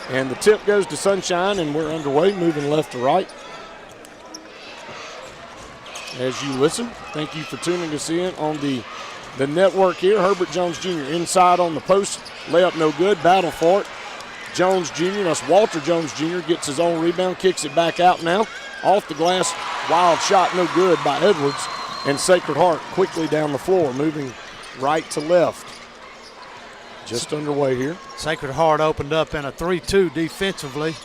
And the tip goes to Sunshine, and we're underway, moving left to right. As you listen, thank you for tuning us in on the network here. Herbert Jones Jr. inside on the post. Layup no good. Battle for it. Jones Jr., that's Walter Jones Jr., gets his own rebound, kicks it back out now. Off the glass, wild shot, no good by Edwards. And Sacred Heart quickly down the floor, moving right to left. Just underway here. Sacred Heart opened up in a 3-2 defensively.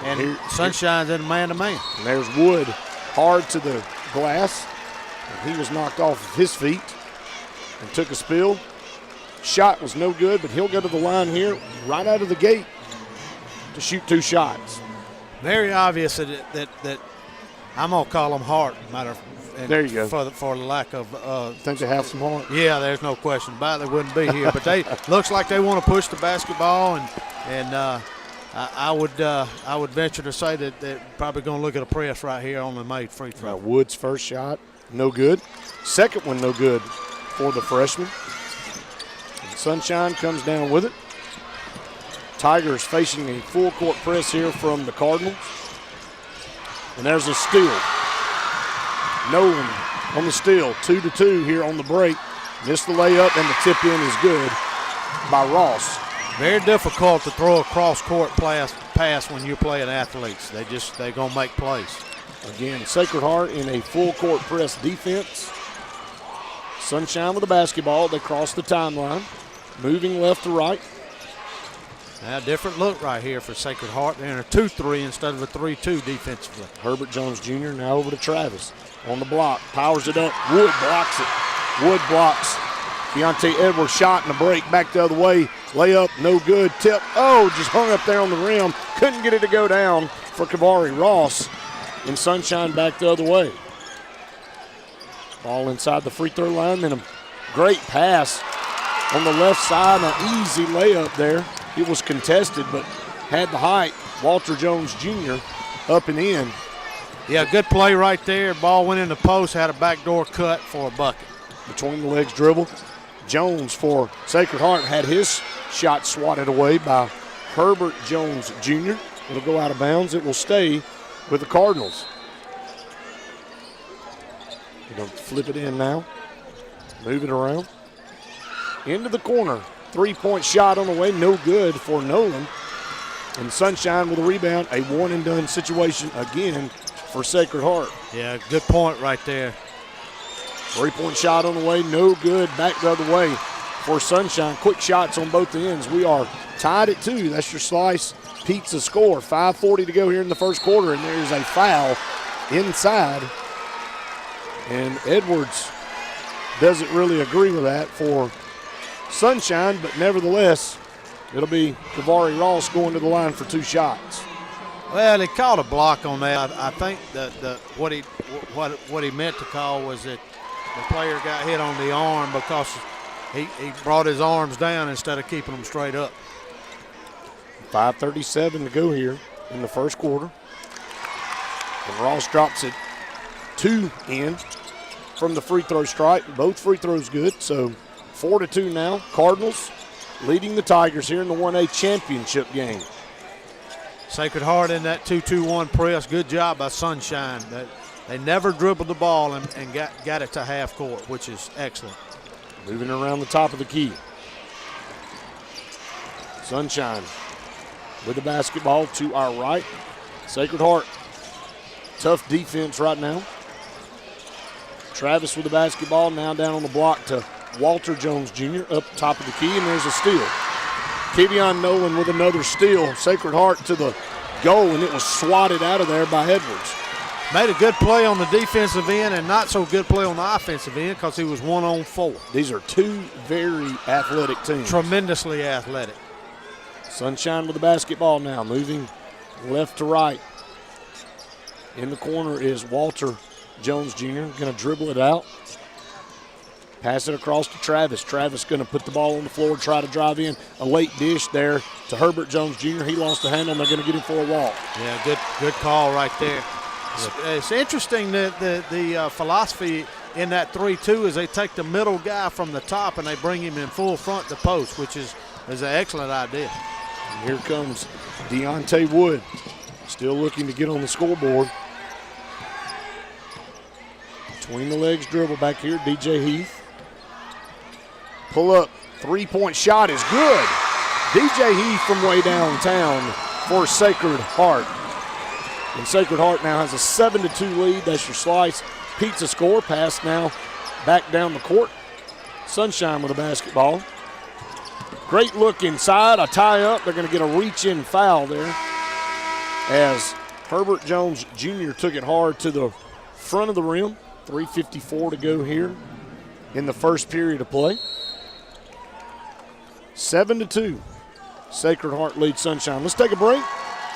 And Sunshine's in man-to-man. And there's Wood hard to the glass. And he was knocked off of his feet and took a spill. Shot was no good, but he'll go to the line here right out of the gate to shoot 2 shots. Very obvious that I'm going to call them heart. There you go. For the lack of think they have some heart? Yeah, there's no question about it. They wouldn't be here. But they looks like they want to push the basketball, and I would venture to say that they're probably going to look at a press right here on the made free throw. Wood's first shot, no good. Second one, no good for the freshman. And Sunshine comes down with it. Tigers facing a full court press here from the Cardinals. And there's a steal. Nolan on the steal, 2-2 here on the break. Missed the layup, and the tip in is good by Ross. Very difficult to throw a cross-court pass when you're playing athletes. They're going to make plays. Again, Sacred Heart in a full court press defense. Sunshine with the basketball. They cross the timeline, moving left to right. Now, a different look right here for Sacred Heart. They're in a 2-3 instead of a 3-2 defensively. Herbert Jones Jr. now over to Travis on the block. Powers it up. Wood blocks it. Wood blocks. Deontay Edwards shot in the break back the other way. Layup, no good. Tip, just hung up there on the rim. Couldn't get it to go down for Kavari Ross. And Sunshine back the other way. Ball inside the free throw line. Then a great pass on the left side. An easy layup there. It was contested, but had the height. Walter Jones Jr. up and in. Yeah, good play right there. Ball went in the post, had a backdoor cut for a bucket. Between the legs dribble. Jones for Sacred Heart had his shot swatted away by Herbert Jones Jr. It'll go out of bounds. It will stay with the Cardinals. They're going to flip it in now. Move it around. Into the corner. 3-point shot on the way, no good for Nolan. And Sunshine with a rebound, a one-and-done situation again for Sacred Heart. Yeah, good point right there. 3-point shot on the way, no good. Back the other way for Sunshine. Quick shots on both ends. We are tied at 2. That's your slice pizza score. 5:40 to go here in the first quarter, and there's a foul inside. And Edwards doesn't really agree with that for Sunshine, but nevertheless, it'll be Kavari Ross going to the line for 2 shots. Well, he called a block on that. I think that what he meant to call was that the player got hit on the arm because he brought his arms down instead of keeping them straight up. 5:37 to go here in the first quarter. And Ross drops it 2 in from the free throw stripe. Both free throws good, so 4-2 now. Cardinals leading the Tigers here in the 1A championship game. Sacred Heart in that 2-2-1 press. Good job by Sunshine. They never dribbled the ball and got it to half court, which is excellent. Moving around the top of the key. Sunshine with the basketball to our right. Sacred Heart, tough defense right now. Travis with the basketball, now down on the block to Walter Jones Jr. up top of the key, and there's a steal. Kevion Nolan with another steal. Sacred Heart to the goal, and it was swatted out of there by Edwards. Made a good play on the defensive end and not so good play on the offensive end because he was 1-on-4. These are 2 very athletic teams. Tremendously athletic. Sunshine with the basketball now, moving left to right. In the corner is Walter Jones Jr. Going to dribble it out. Pass it across to Travis. Travis going to put the ball on the floor, try to drive in. A late dish there to Herbert Jones Jr. He lost the handle, and they're going to get him for a walk. Yeah, good call right there. It's interesting that the philosophy in that 3-2 is they take the middle guy from the top and they bring him in full front to post, which is an excellent idea. And here comes Deontay Wood, still looking to get on the scoreboard. Between the legs dribble back here, DJ Heath. Pull up, three-point shot is good. DJ Heath from way downtown for Sacred Heart. And Sacred Heart now has a 7-2 lead. That's your Slice Pizza score. Pass now back down the court. Sunshine with a basketball. Great look inside, a tie-up. They're going to get a reach-in foul there as Herbert Jones Jr. took it hard to the front of the rim. 3:54 to go here in the first period of play. 7-2. Sacred Heart leads Sunshine. Let's take a break.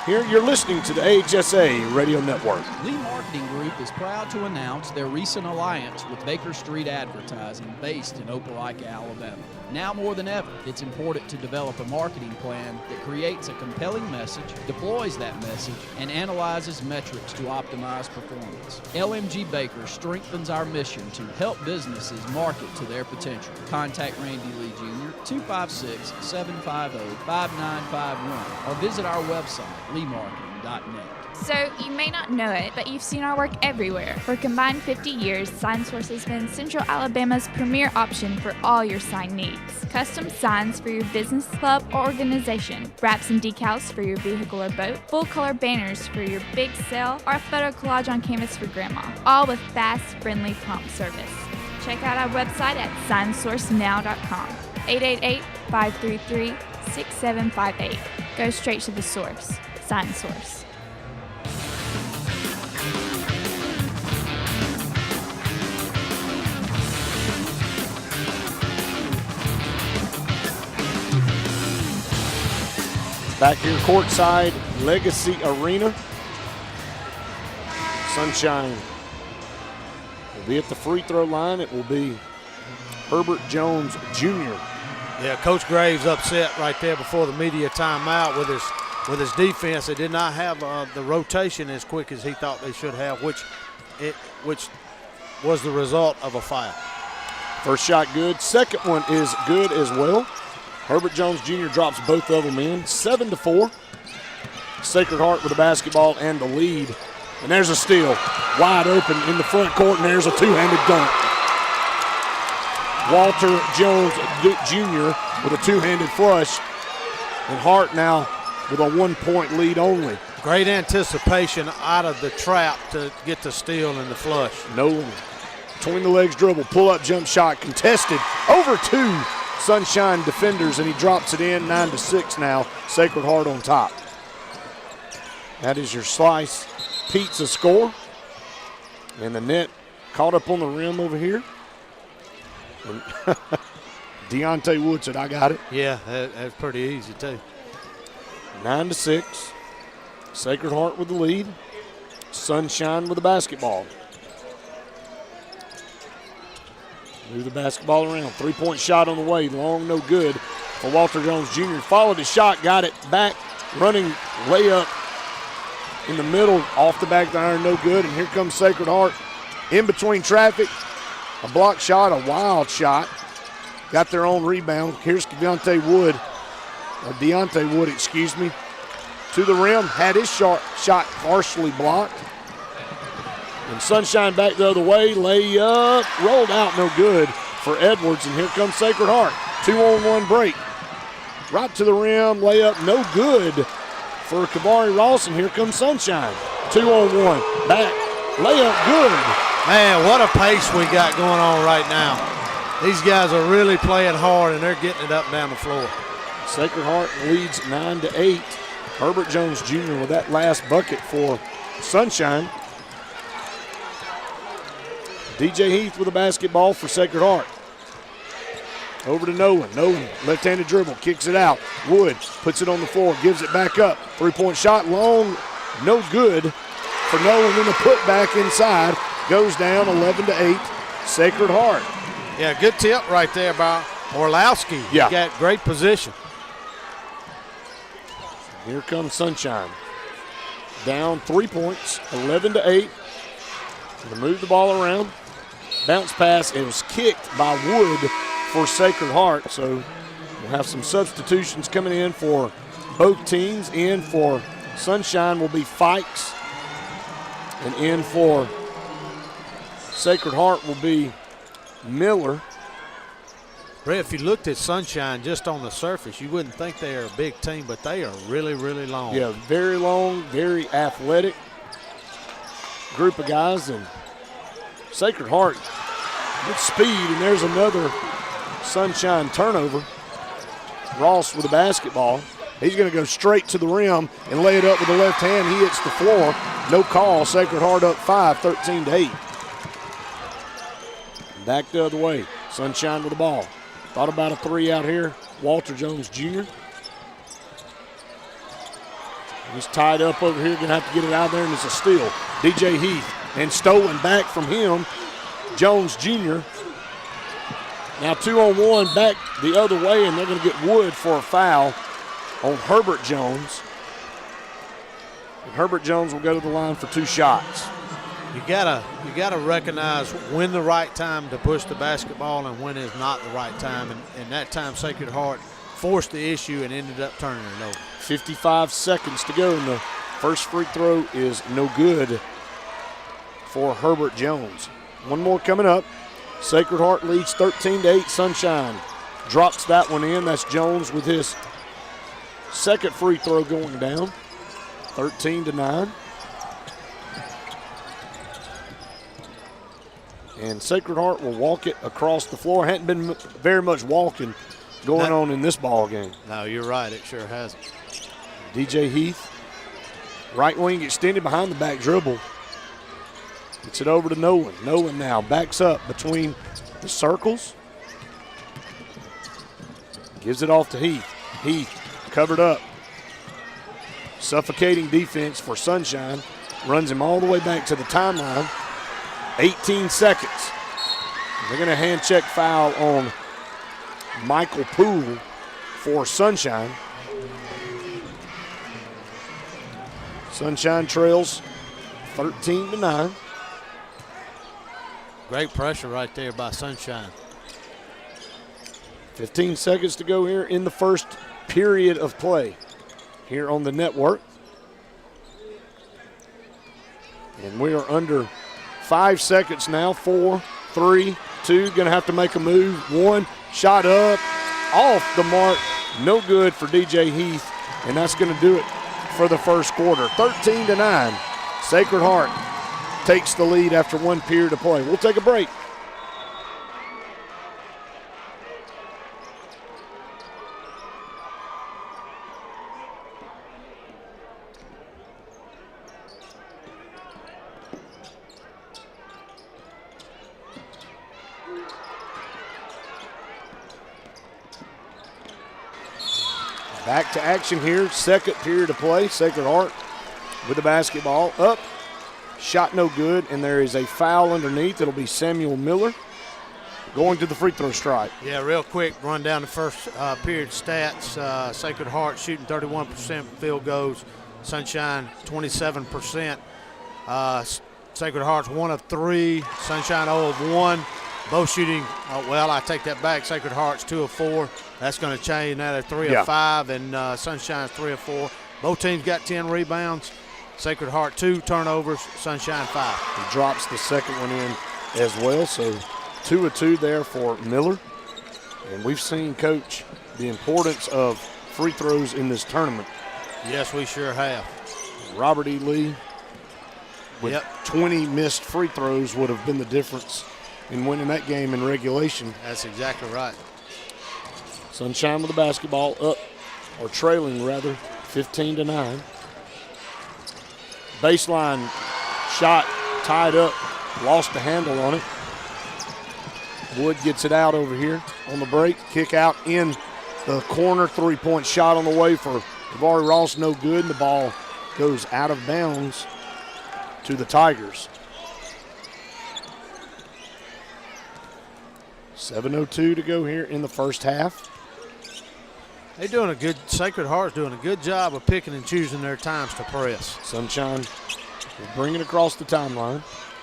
Here you're listening to the AHSAA Radio Network. Lee Marketing Group is proud to announce their recent alliance with Baker Street Advertising, based in Opelika, Alabama. Now more than ever, it's important to develop a marketing plan that creates a compelling message, deploys that message, and analyzes metrics to optimize performance. LMG Baker strengthens our mission to help businesses market to their potential. Contact Randy Lee Jr. 256-750-5951 or visit our website, leemarketing.net. So, you may not know it, but you've seen our work everywhere. For combined 50 years, SignSource has been Central Alabama's premier option for all your sign needs. Custom signs for your business, club, or organization, wraps and decals for your vehicle or boat, full-color banners for your big sale, or a photo collage on canvas for grandma, all with fast, friendly, prompt service. Check out our website at signsourcenow.com. 888-533-6758. Go straight to the source. SignSource. Back here courtside, Legacy Arena. Sunshine will be at the free throw line. It will be Herbert Jones Jr. Yeah, Coach Graves upset right there before the media timeout with his defense. They did not have the rotation as quick as he thought they should have, which was the result of a foul. First shot good. Second one is good as well. Herbert Jones Jr. drops both of them in. 7-4. Sacred Heart with the basketball and the lead. And there's a steal. Wide open in the front court, and there's a two-handed dunk. Walter Jones Jr. with a two-handed flush. And Hart now with a 1-point lead only. Great anticipation out of the trap to get the steal and the flush. Nolan between the legs dribble, pull-up jump shot contested over two Sunshine defenders, and he drops it in. 9-6 now. Sacred Heart on top. That is your Slice Pizza score. And the net caught up on the rim over here. And Deontay Wood said, I got it. Yeah, that's pretty easy too. 9-6. Sacred Heart with the lead. Sunshine with the basketball. Move the basketball around. Three-point shot on the way. Long, no good for Walter Jones Jr. Followed his shot, got it back. Running layup in the middle, off the back of the iron, no good. And here comes Sacred Heart in between traffic. A block shot, a wild shot. Got their own rebound. Here's Deontay Wood, to the rim. Had his shot partially blocked. And Sunshine back the other way. Layup, rolled out, no good for Edwards. And here comes Sacred Heart. 2-on-1 break. Right to the rim, layup, no good for Kabari Ross. And here comes Sunshine. 2-on-1, back, layup, good. Man, what a pace we got going on right now. These guys are really playing hard, and they're getting it up and down the floor. Sacred Heart leads 9-8. Herbert Jones Jr. with that last bucket for Sunshine. DJ Heath with a basketball for Sacred Heart. Over to Nolan. Nolan, left-handed dribble, kicks it out. Wood puts it on the floor, gives it back up. Three-point shot, long, no good for Nolan. Then the putback inside goes down 11-8. Sacred Heart. Yeah, good tip right there by Orlowski. Yeah. He got great position. Here comes Sunshine. Down 3 points, 11-8. To move the ball around. Bounce pass. It was kicked by Wood for Sacred Heart. So we'll have some substitutions coming in for both teams. In for Sunshine will be Fikes, and in for Sacred Heart will be Miller. Brett, if you looked at Sunshine just on the surface, you wouldn't think they are a big team, but they are really, really long. Yeah, very long, very athletic group of guys. And Sacred Heart, good speed, and there's another Sunshine turnover. Ross with the basketball. He's going to go straight to the rim and lay it up with the left hand. He hits the floor. No call. Sacred Heart up 5, 13-8. Back the other way. Sunshine with the ball. Thought about a three out here. Walter Jones Jr. He's tied up over here. Going to have to get it out there, and it's a steal. DJ Heath, and stolen back from him. Jones Jr. Now 2-on-1 back the other way, and they're going to get Wood for a foul on Herbert Jones. And Herbert Jones will go to the line for 2 shots. You gotta recognize when the right time to push the basketball and when is not the right time. And that time Sacred Heart forced the issue and ended up turning it over. 55 seconds to go, and the first free throw is no good for Herbert Jones. One more coming up. Sacred Heart leads 13-8. Sunshine drops that one in. That's Jones with his second free throw going down. 13-9. And Sacred Heart will walk it across the floor. Hadn't been very much walking going on in this ball game. No, you're right. It sure hasn't. DJ Heath, right wing extended behind the back dribble. Gets it over to Nolan. Nolan now backs up between the circles. Gives it off to Heath. Heath covered up. Suffocating defense for Sunshine. Runs him all the way back to the timeline. 18 seconds. They're going to hand check foul on Michael Poole for Sunshine. Sunshine trails 13-9. Great pressure right there by Sunshine. 15 seconds to go here in the first period of play here on the network. And we are under 5 seconds now. 4, 3, 2. Going to have to make a move. 1, shot up, off the mark. No good for DJ Heath, and that's going to do it for the first quarter. 13-9. Sacred Heart takes the lead after 1 period of play. We'll take a break. Back to action here, second period of play. Sacred Heart with the basketball up. Shot no good, and there is a foul underneath. It'll be Samuel Miller going to the free throw stripe. Yeah, real quick, run down the first period stats. Sacred Heart shooting 31% field goals. Sunshine 27%. Sacred Heart's 1 of 3. Sunshine 0 of 1. Both shooting, well, I take that back. Sacred Heart's 2 of 4. That's going to change. Now they're 3 of 5, and Sunshine's 3 of 4. Both teams got 10 rebounds. Sacred Heart 2 turnovers, Sunshine 5. He drops the second one in as well, so 2 of 2 there for Miller. And we've seen, Coach, the importance of free throws in this tournament. Yes, we sure have. Robert E. Lee with 20 missed free throws would have been the difference in winning that game in regulation. That's exactly right. Sunshine with the basketball up, or trailing rather, 15-9. Baseline shot tied up, lost the handle on it. Wood gets it out over here on the break. Kick out in the corner, three-point shot on the way for Davari Ross, no good. And the ball goes out of bounds to the Tigers. 7:02 to go here in the first half. They're doing a good, Sacred Heart's doing a good job of picking and choosing their times to press. Sunshine will bring it across the timeline.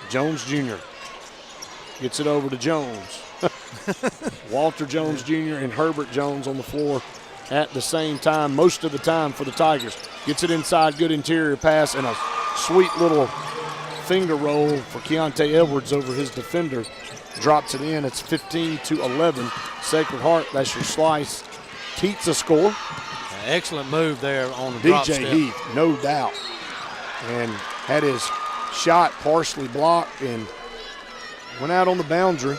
Jones Jr. gets it over to Jones. Walter Jones Jr. and Herbert Jones on the floor at the same time, most of the time for the Tigers. Gets it inside, good interior pass, and a sweet little finger roll for Keontae Edwards over his defender. Drops it in. It's 15-11. Sacred Heart, that's your slice. Pizza score. Excellent move there on the drop DJ step. Heath, no doubt. And had his shot partially blocked and went out on the boundary.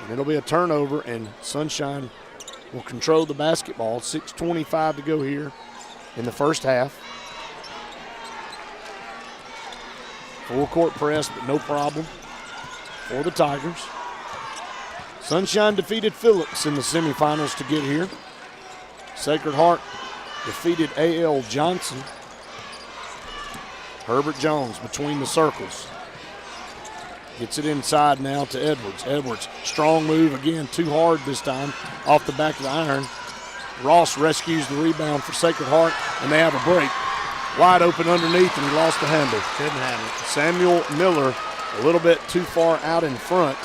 And it'll be a turnover, and Sunshine will control the basketball. 6:25 to go here in the first half. Full court press, but no problem for the Tigers. Sunshine defeated Phillips in the semifinals to get here. Sacred Heart defeated A.L. Johnson. Herbert Jones between the circles. Gets it inside now to Edwards. Edwards, strong move again, too hard this time, off the back of the iron. Ross rescues the rebound for Sacred Heart, and they have a break. Wide open underneath, and he lost the handle. Couldn't handle it. Samuel Miller a little bit too far out in front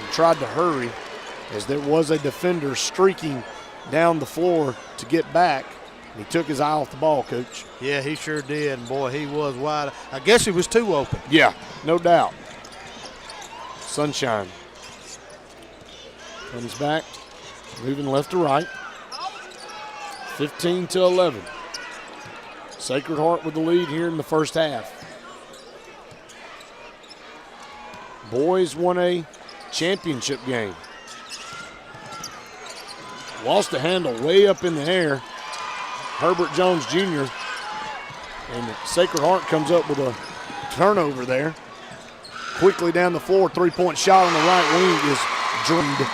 and tried to hurry as there was a defender streaking down the floor to get back. He took his eye off the ball, Coach. Yeah, he sure did. And, boy, he was wide. I guess he was too open. Yeah, no doubt. Sunshine comes back, moving left to right. 15-11. Sacred Heart with the lead here in the first half. Boys won a championship game. Lost the handle way up in the air. Herbert Jones Jr. And Sacred Heart comes up with a turnover there. Quickly down the floor, three-point shot on the right wing is drummed.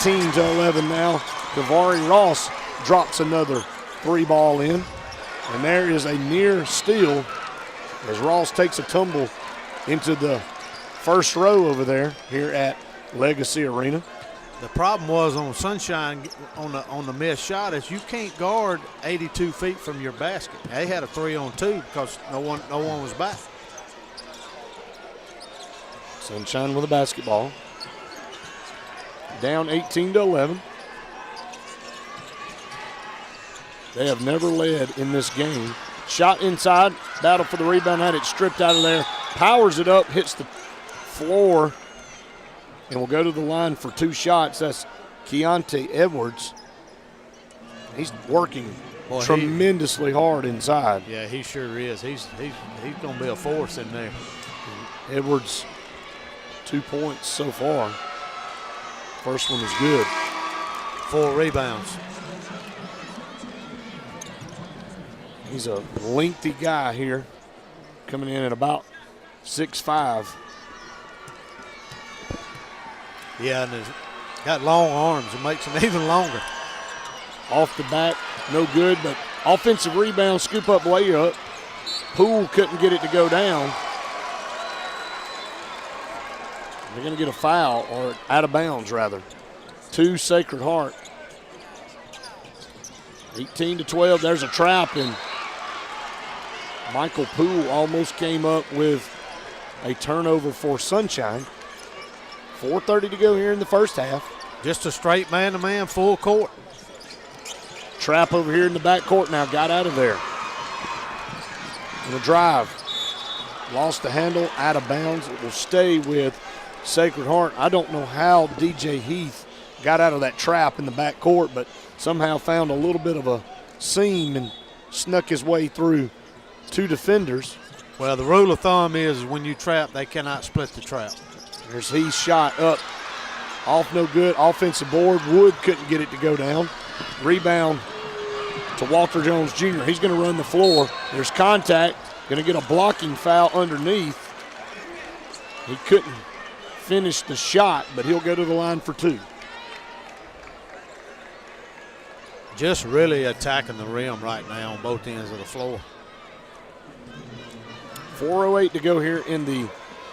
18-11 now. Kavari Ross drops another three ball in. And there is a near steal as Ross takes a tumble into the first row over there here at Legacy Arena. The problem was on Sunshine on the missed shot is you can't guard 82 feet from your basket. They had a 3-on-2 because no one was back. Sunshine with a basketball. Down 18-11. They have never led in this game. Shot inside, battle for the rebound, had it stripped out of there. Powers it up, hits the floor, and will go to the line for two shots. That's Keontae Edwards. He's working tremendously hard inside. Yeah, he sure is. He's going to be a force in there. Edwards, 2 points so far. First one is good. 4 rebounds. He's a lengthy guy here, coming in at about 6'5". Yeah, and he's got long arms. It makes him even longer. Off the back, no good, but offensive rebound, scoop up layup. Poole couldn't get it to go down. They're going to get a foul, or out of bounds, rather. To Sacred Heart. 18-12, there's a trap, and Michael Poole almost came up with a turnover for Sunshine. 4:30 to go here in the first half. Just a straight man-to-man, full court. Trap over here in the backcourt now, got out of there. And a drive. Lost the handle, out of bounds. It will stay with Sacred Heart. I don't know how DJ Heath got out of that trap in the backcourt, but somehow found a little bit of a seam and snuck his way through two defenders. Well, the rule of thumb is when you trap, they cannot split the trap. There's Heath's shot up. Off no good. Offensive board. Wood couldn't get it to go down. Rebound to Walter Jones Jr. He's going to run the floor. There's contact. Going to get a blocking foul underneath. He couldn't finish the shot, but he'll go to the line for two. Just really attacking the rim right now on both ends of the floor. 4:08 to go here in the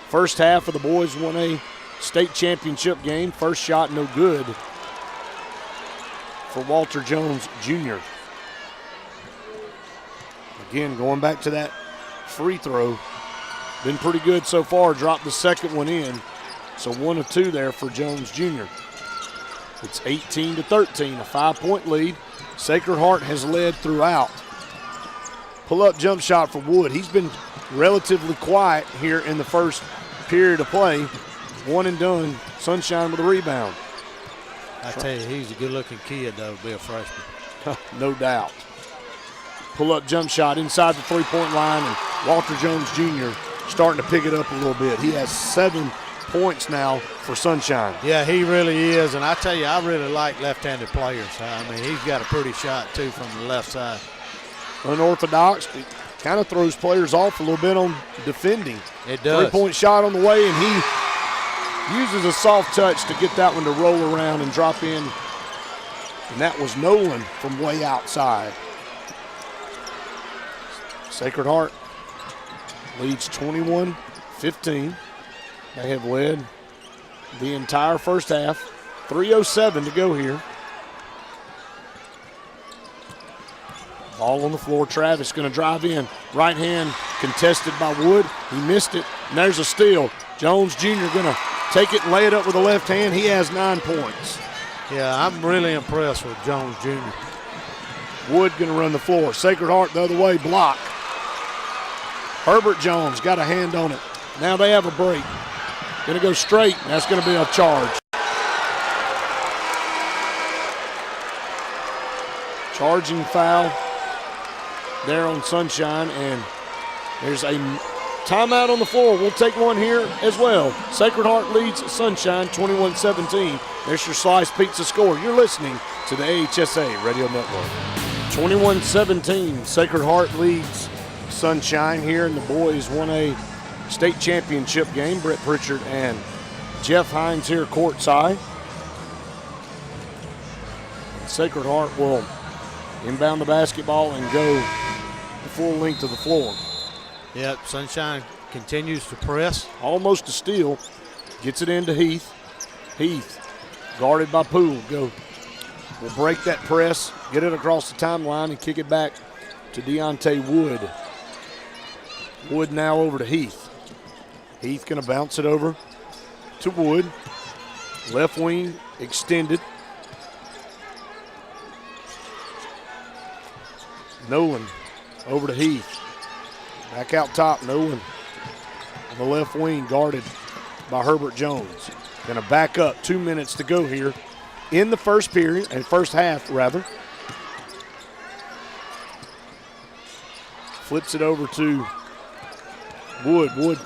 first half of the boys 1A state championship game. First shot no good for Walter Jones Jr. Again, going back to that free throw. Been pretty good so far. Dropped the second one in. So 1 of 2 there for Jones Jr. It's 18-13, a 5-point lead. Sacred Heart has led throughout. Pull-up jump shot for Wood. He's been relatively quiet here in the first period of play. One and done. Sunshine with a rebound. I tell you, he's a good-looking kid, though, to be a freshman. No doubt. Pull-up jump shot inside the three-point line, and Walter Jones Jr. starting to pick it up a little bit. He has 7 points now for Sunshine. Yeah, he really is, and I tell you, I really like left-handed players. I mean, he's got a pretty shot, too, from the left side. Unorthodox, but kind of throws players off a little bit on defending. It does. Three-point shot on the way, and he uses a soft touch to get that one to roll around and drop in. And that was Nolan from way outside. Sacred Heart leads 21-15. They have led the entire first half. 3:07 to go here. Ball on the floor. Travis going to drive in. Right hand contested by Wood. He missed it. And there's a steal. Jones Jr. going to take it and lay it up with the left hand. He has 9 points. Yeah, I'm really impressed with Jones Jr. Wood going to run the floor. Sacred Heart the other way. Block. Herbert Jones got a hand on it. Now they have a break. Going to go straight, and that's going to be a charge. Charging foul there on Sunshine, and there's a timeout on the floor. We'll take one here as well. Sacred Heart leads Sunshine 21-17. There's your Slice Pizza score. You're listening to the AHSAA Radio Network. 21-17, Sacred Heart leads Sunshine here, and the boys won a state championship game. Brett Pritchard and Jeff Hines here courtside. Sacred Heart will inbound the basketball and go the full length of the floor. Yep, Sunshine continues to press. Almost a steal. Gets it into Heath. Heath, guarded by Poole, will break that press, get it across the timeline, and kick it back to Deontay Wood. Wood now over to Heath. Heath going to bounce it over to Wood. Left wing extended. Nolan over to Heath. Back out top, Nolan on the left wing, guarded by Herbert Jones. Going to back up. 2 minutes to go here in the first period, and first half rather. Flips it over to Wood. Wood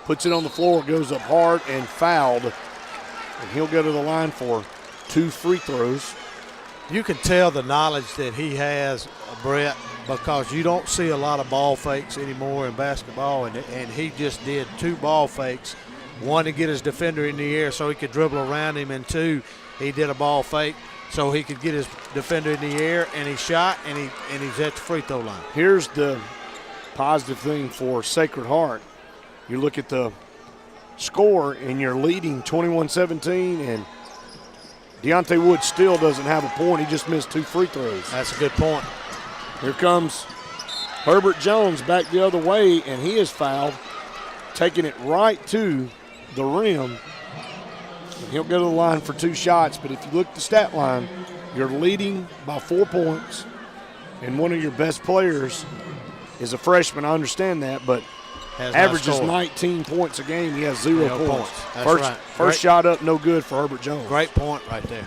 puts it on the floor, goes up hard and fouled. And he'll go to the line for 2 free throws. You can tell the knowledge that he has, Brett, because you don't see a lot of ball fakes anymore in basketball, and he just did 2 ball fakes. One to get his defender in the air so he could dribble around him, and 2, he did a ball fake so he could get his defender in the air, and he shot, and he's at the free throw line. Here's the positive thing for Sacred Heart. You look at the score, and you're leading 21-17, and Deontay Wood still doesn't have a point. He just missed 2 free throws. That's a good point. Here comes Herbert Jones back the other way, and he is fouled, taking it right to the rim. And he'll go to the line for 2 shots, but if you look at the stat line, you're leading by 4 points, and one of your best players is a freshman. I understand that, but averages 19 points a game. He has 0 points. That's right. First shot up, no good for Herbert Jones. Great point right there.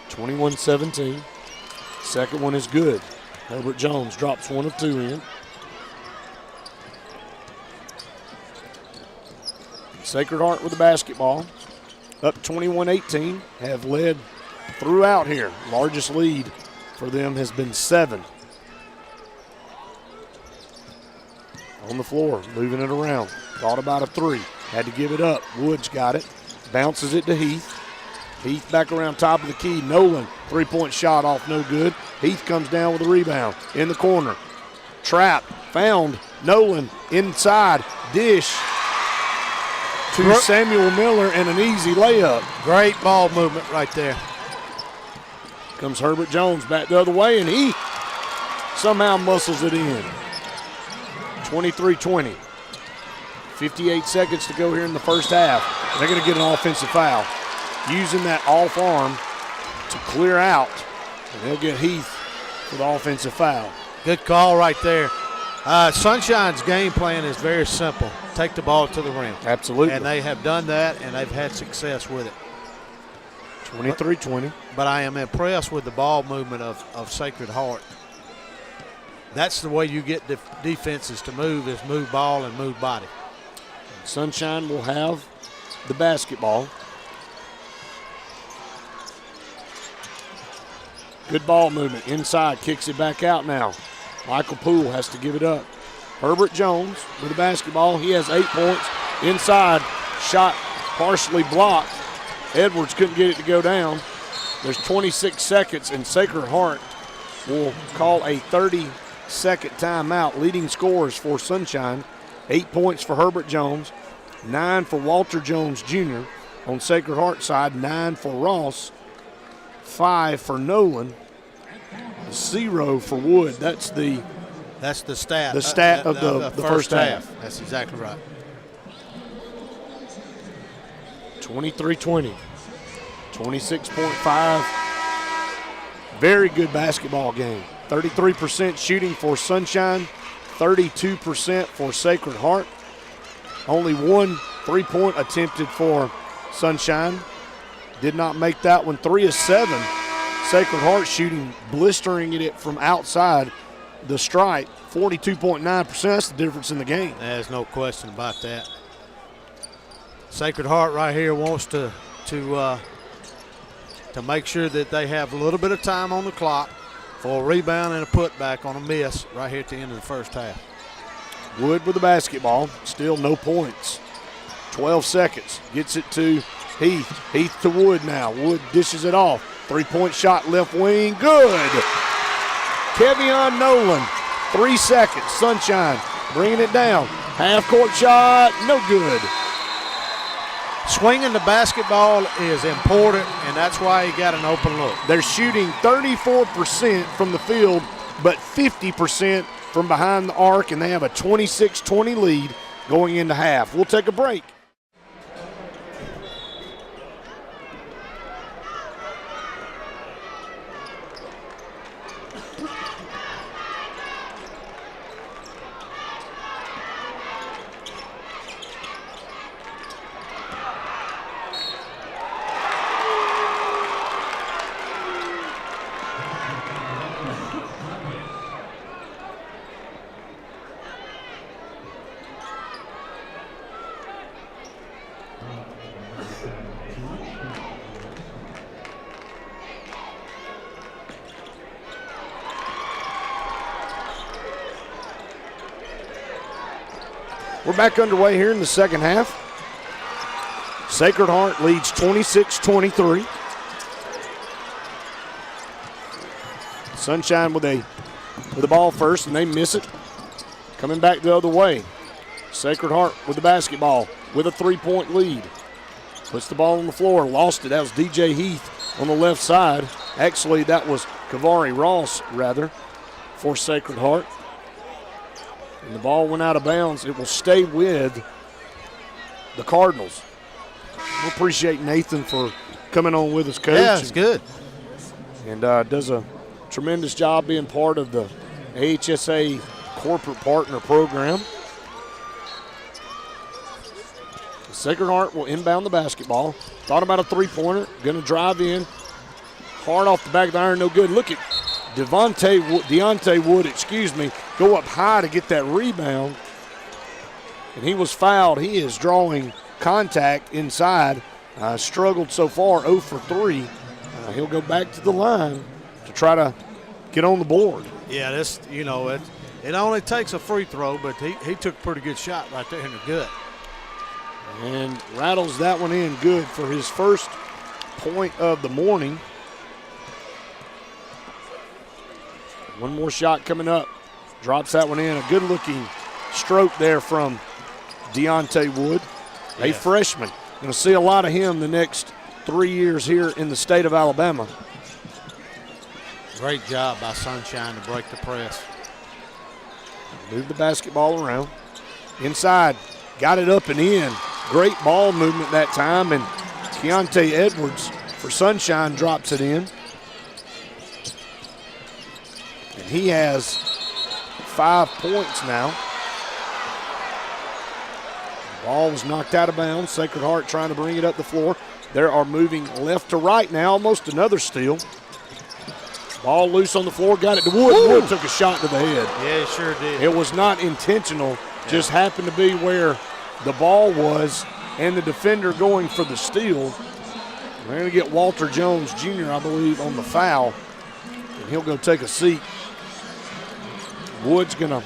(21-17). Second one is good. Herbert Jones drops 1 of 2 in. Sacred Heart with the basketball. Up 21-18. Have led throughout here. Largest lead for them has been 7. On the floor, moving it around. Thought about a 3. Had to give it up. Woods got it. Bounces it to Heath. Heath back around top of the key. Nolan, 3-point shot off, no good. Heath comes down with a rebound in the corner. Trap, found. Nolan inside. Dish to Samuel Miller, and an easy layup. Great ball movement right there. Comes Herbert Jones back the other way, and he somehow muscles it in. 23-20. 58 seconds to go here in the first half. They're going to get an offensive foul. Using that off arm to clear out, and they'll get Heath for the offensive foul. Good call right there. Sunshine's game plan is very simple. Take the ball to the rim. Absolutely. And they have done that, and they've had success with it. 23-20. But I am impressed with the ball movement of Sacred Heart. That's the way you get defenses to move, is move ball and move body. Sunshine will have the basketball. Good ball movement inside, kicks it back out now. Michael Poole has to give it up. Herbert Jones with the basketball. He has 8 points. Inside, shot partially blocked. Edwards couldn't get it to go down. There's 26 seconds, and Sacred Heart will call a 30-second timeout. Leading scorers for Sunshine, 8 points for Herbert Jones, 9 for Walter Jones Jr. On Sacred Heart side, 9 for Ross, 5 for Nolan, 0 for Wood. That's the stat. The stat of the first half. That's exactly right. 23-20. 26.5. Very good basketball game. 33% shooting for Sunshine, 32% for Sacred Heart. Only one three-point attempted for Sunshine. Did not make that one. 3 of 7. Sacred Heart shooting, blistering it from outside the stripe. 42.9%. That's the difference in the game. There's no question about that. Sacred Heart right here wants to make sure that they have a little bit of time on the clock for a rebound and a putback on a miss right here at the end of the first half. Wood with the basketball, still no points. 12 seconds, gets it to Heath. Heath to Wood now. Wood dishes it off. 3-point shot left wing, good. Kevion Nolan, 3 seconds. Sunshine bringing it down. Half-court shot, no good. Swinging the basketball is important, and that's why he got an open look. They're shooting 34% from the field, but 50% from behind the arc, and they have a 26-20 lead going into half. We'll take a break. We're back underway here in the second half. Sacred Heart leads 26-23. Sunshine with the ball first, and they miss it. Coming back the other way. Sacred Heart with the basketball with a 3-point lead. Puts the ball on the floor, lost it. That was DJ Heath on the left side. Actually, that was Kavari Ross, rather, for Sacred Heart. And the ball went out of bounds. It will stay with the Cardinals. We appreciate Nathan for coming on with us, Coach. Yeah, it's good. And does a tremendous job being part of the AHSAA corporate partner program. Sacred Heart will inbound the basketball. Thought about a three-pointer. Going to drive in. Hard off the back of the iron, no good. Look at Deontay Wood, go up high to get that rebound. And he was fouled. He is drawing contact inside. Struggled so far, 0 for 3. He'll go back to the line to try to get on the board. Yeah, it only takes a free throw, but he took a pretty good shot right there in the gut. And rattles that one in good for his first point of the morning. One more shot coming up. Drops that one in. A good-looking stroke there from Deontay Wood, a freshman. Going to see a lot of him the next 3 years here in the state of Alabama. Great job by Sunshine to break the press. Move the basketball around. Inside, got it up and in. Great ball movement that time, and Keontae Edwards for Sunshine drops it in. And he has 5 points now. Ball was knocked out of bounds. Sacred Heart trying to bring it up the floor. They are moving left to right now, almost another steal. Ball loose on the floor, got it to Wood. Woo! Wood took a shot to the head. Yeah, it sure did. It was not intentional, just happened to be where the ball was and the defender going for the steal. They're going to get Walter Jones Jr., I believe, on the foul, and he'll go take a seat. Wood's going to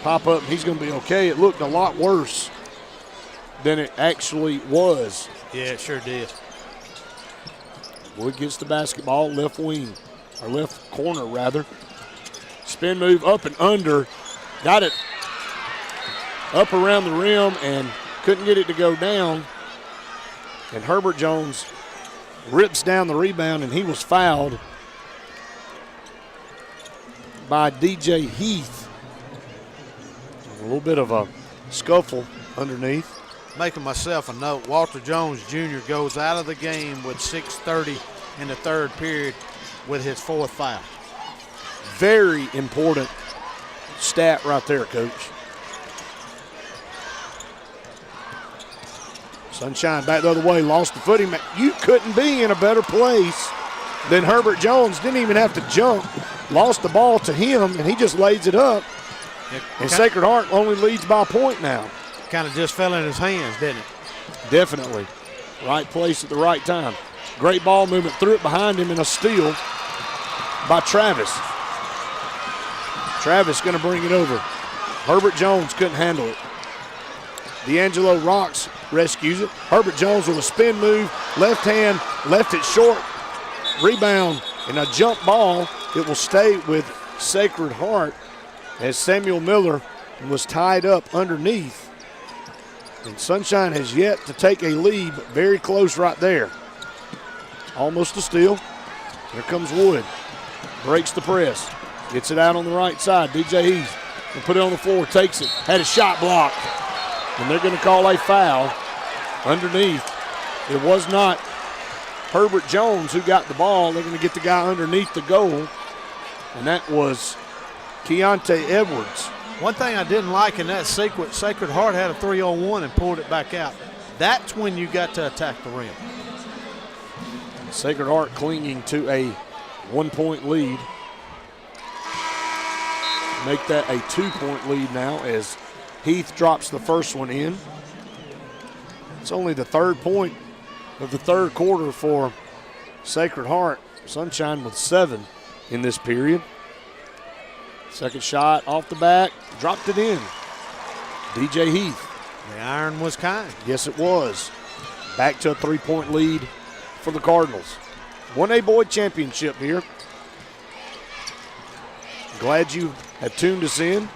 pop up, and he's going to be okay. It looked a lot worse than it actually was. Yeah, it sure did. Wood gets the basketball, left wing, or left corner rather. Spin move up and under. Got it up around the rim and couldn't get it to go down. And Herbert Jones rips down the rebound, and he was fouled by DJ Heath. A little bit of a scuffle underneath. Making myself a note, Walter Jones Jr. goes out of the game with 6:30 in the third period with his 4th foul. Very important stat right there, Coach. Sunshine back the other way, lost the footing. You couldn't be in a better place than Herbert Jones. Didn't even have to jump. Lost the ball to him, and he just lays it up. And Sacred Heart only leads by a point now. Kind of just fell in his hands, didn't it? Definitely. Right place at the right time. Great ball movement, threw it behind him in a steal by Travis. Travis going to bring it over. Herbert Jones couldn't handle it. D'Angelo Rocks rescues it. Herbert Jones with a spin move, left hand, left it short. Rebound and a jump ball. It will stay with Sacred Heart as Samuel Miller was tied up underneath. And Sunshine has yet to take a lead, but very close right there. Almost a steal. Here comes Wood. Breaks the press. Gets it out on the right side. DJ Heath will put it on the floor, takes it. Had a shot blocked. And they're going to call a foul underneath. It was not Herbert Jones who got the ball. They're going to get the guy underneath the goal. And that was Keontae Edwards. One thing I didn't like in that sequence, Sacred Heart had a 3-on-1 and pulled it back out. That's when you got to attack the rim. Sacred Heart clinging to a 1-point lead. Make that a 2-point lead now as Heath drops the first one in. It's only the 3rd point of the 3rd quarter for Sacred Heart. Sunshine with 7 in this period. Second shot off the back, dropped it in. DJ Heath. The iron was kind. Yes, it was. Back to a 3-point lead for the Cardinals. 1A Boyd Championship here. Glad you have tuned us in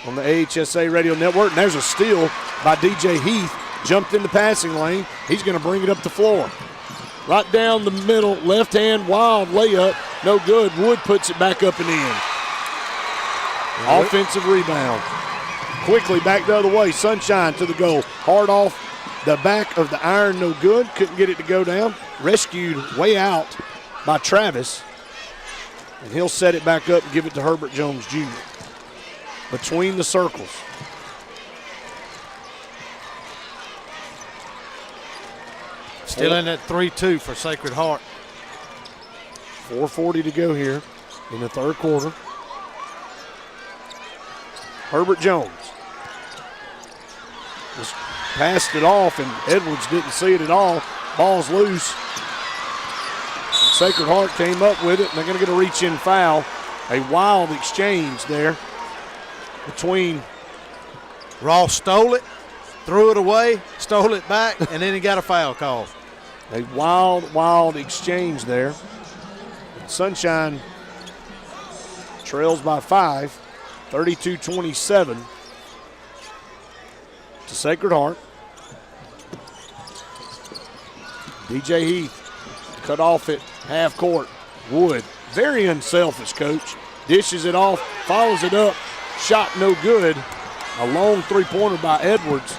on the AHSAA Radio Network. And there's a steal by DJ Heath. Jumped in the passing lane. He's going to bring it up the floor. Right down the middle, left hand, wild layup. No good. Wood puts it back up and in. Offensive rebound. Quickly back the other way. Sunshine to the goal. Hard off the back of the iron, no good. Couldn't get it to go down. Rescued way out by Travis. And he'll set it back up and give it to Herbert Jones Jr. Between the circles. Still in at 3-2 for Sacred Heart. 4:40 to go here in the 3rd quarter. Herbert Jones just passed it off, and Edwards didn't see it at all. Ball's loose. Sacred Heart came up with it, and they're going to get a reach-in foul. A wild exchange there between. Ross stole it, threw it away, stole it back, and then he got a foul call. A wild exchange there. Sunshine trails by 5. 32-27 to Sacred Heart. DJ Heath cut off at half court. Wood, very unselfish, Coach. Dishes it off, follows it up, shot no good. A long 3-pointer by Edwards.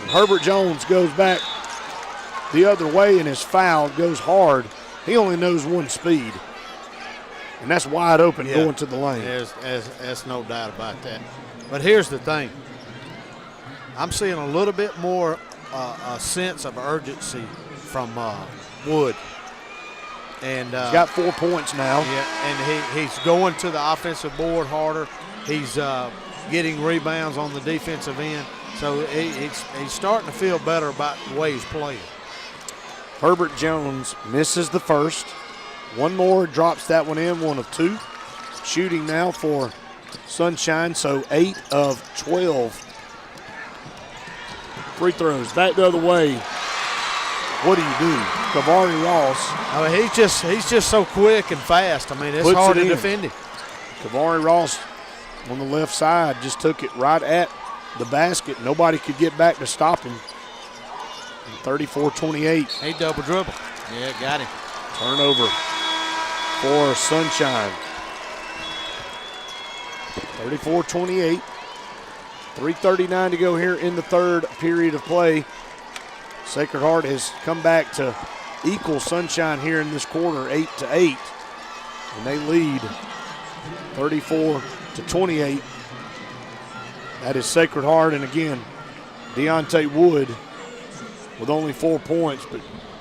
Herbert Jones goes back the other way and is fouled, goes hard. He only knows one speed, and that's wide open going to the lane. There's no doubt about that. But here's the thing. I'm seeing a little bit more a sense of urgency from Wood. And he's got 4 points now. Yeah, and he's going to the offensive board harder. He's getting rebounds on the defensive end. So he's starting to feel better about the way he's playing. Herbert Jones misses the first. One more, drops that one in, 1 of 2. Shooting now for Sunshine, so 8 of 12. Free throws, back the other way. What do you do? Kavari Ross. I mean, he's just so quick and fast. I mean, it's hard to defend him. Kavari Ross on the left side just took it right at the basket. Nobody could get back to stop him. 34-28. He double dribble. Yeah, got him. Turnover for Sunshine. 34-28. 3:39 to go here in the third period of play. Sacred Heart has come back to equal Sunshine here in this quarter, 8-8. And they lead 34-28. That is Sacred Heart, and again, Deontay Wood with only 4 points, but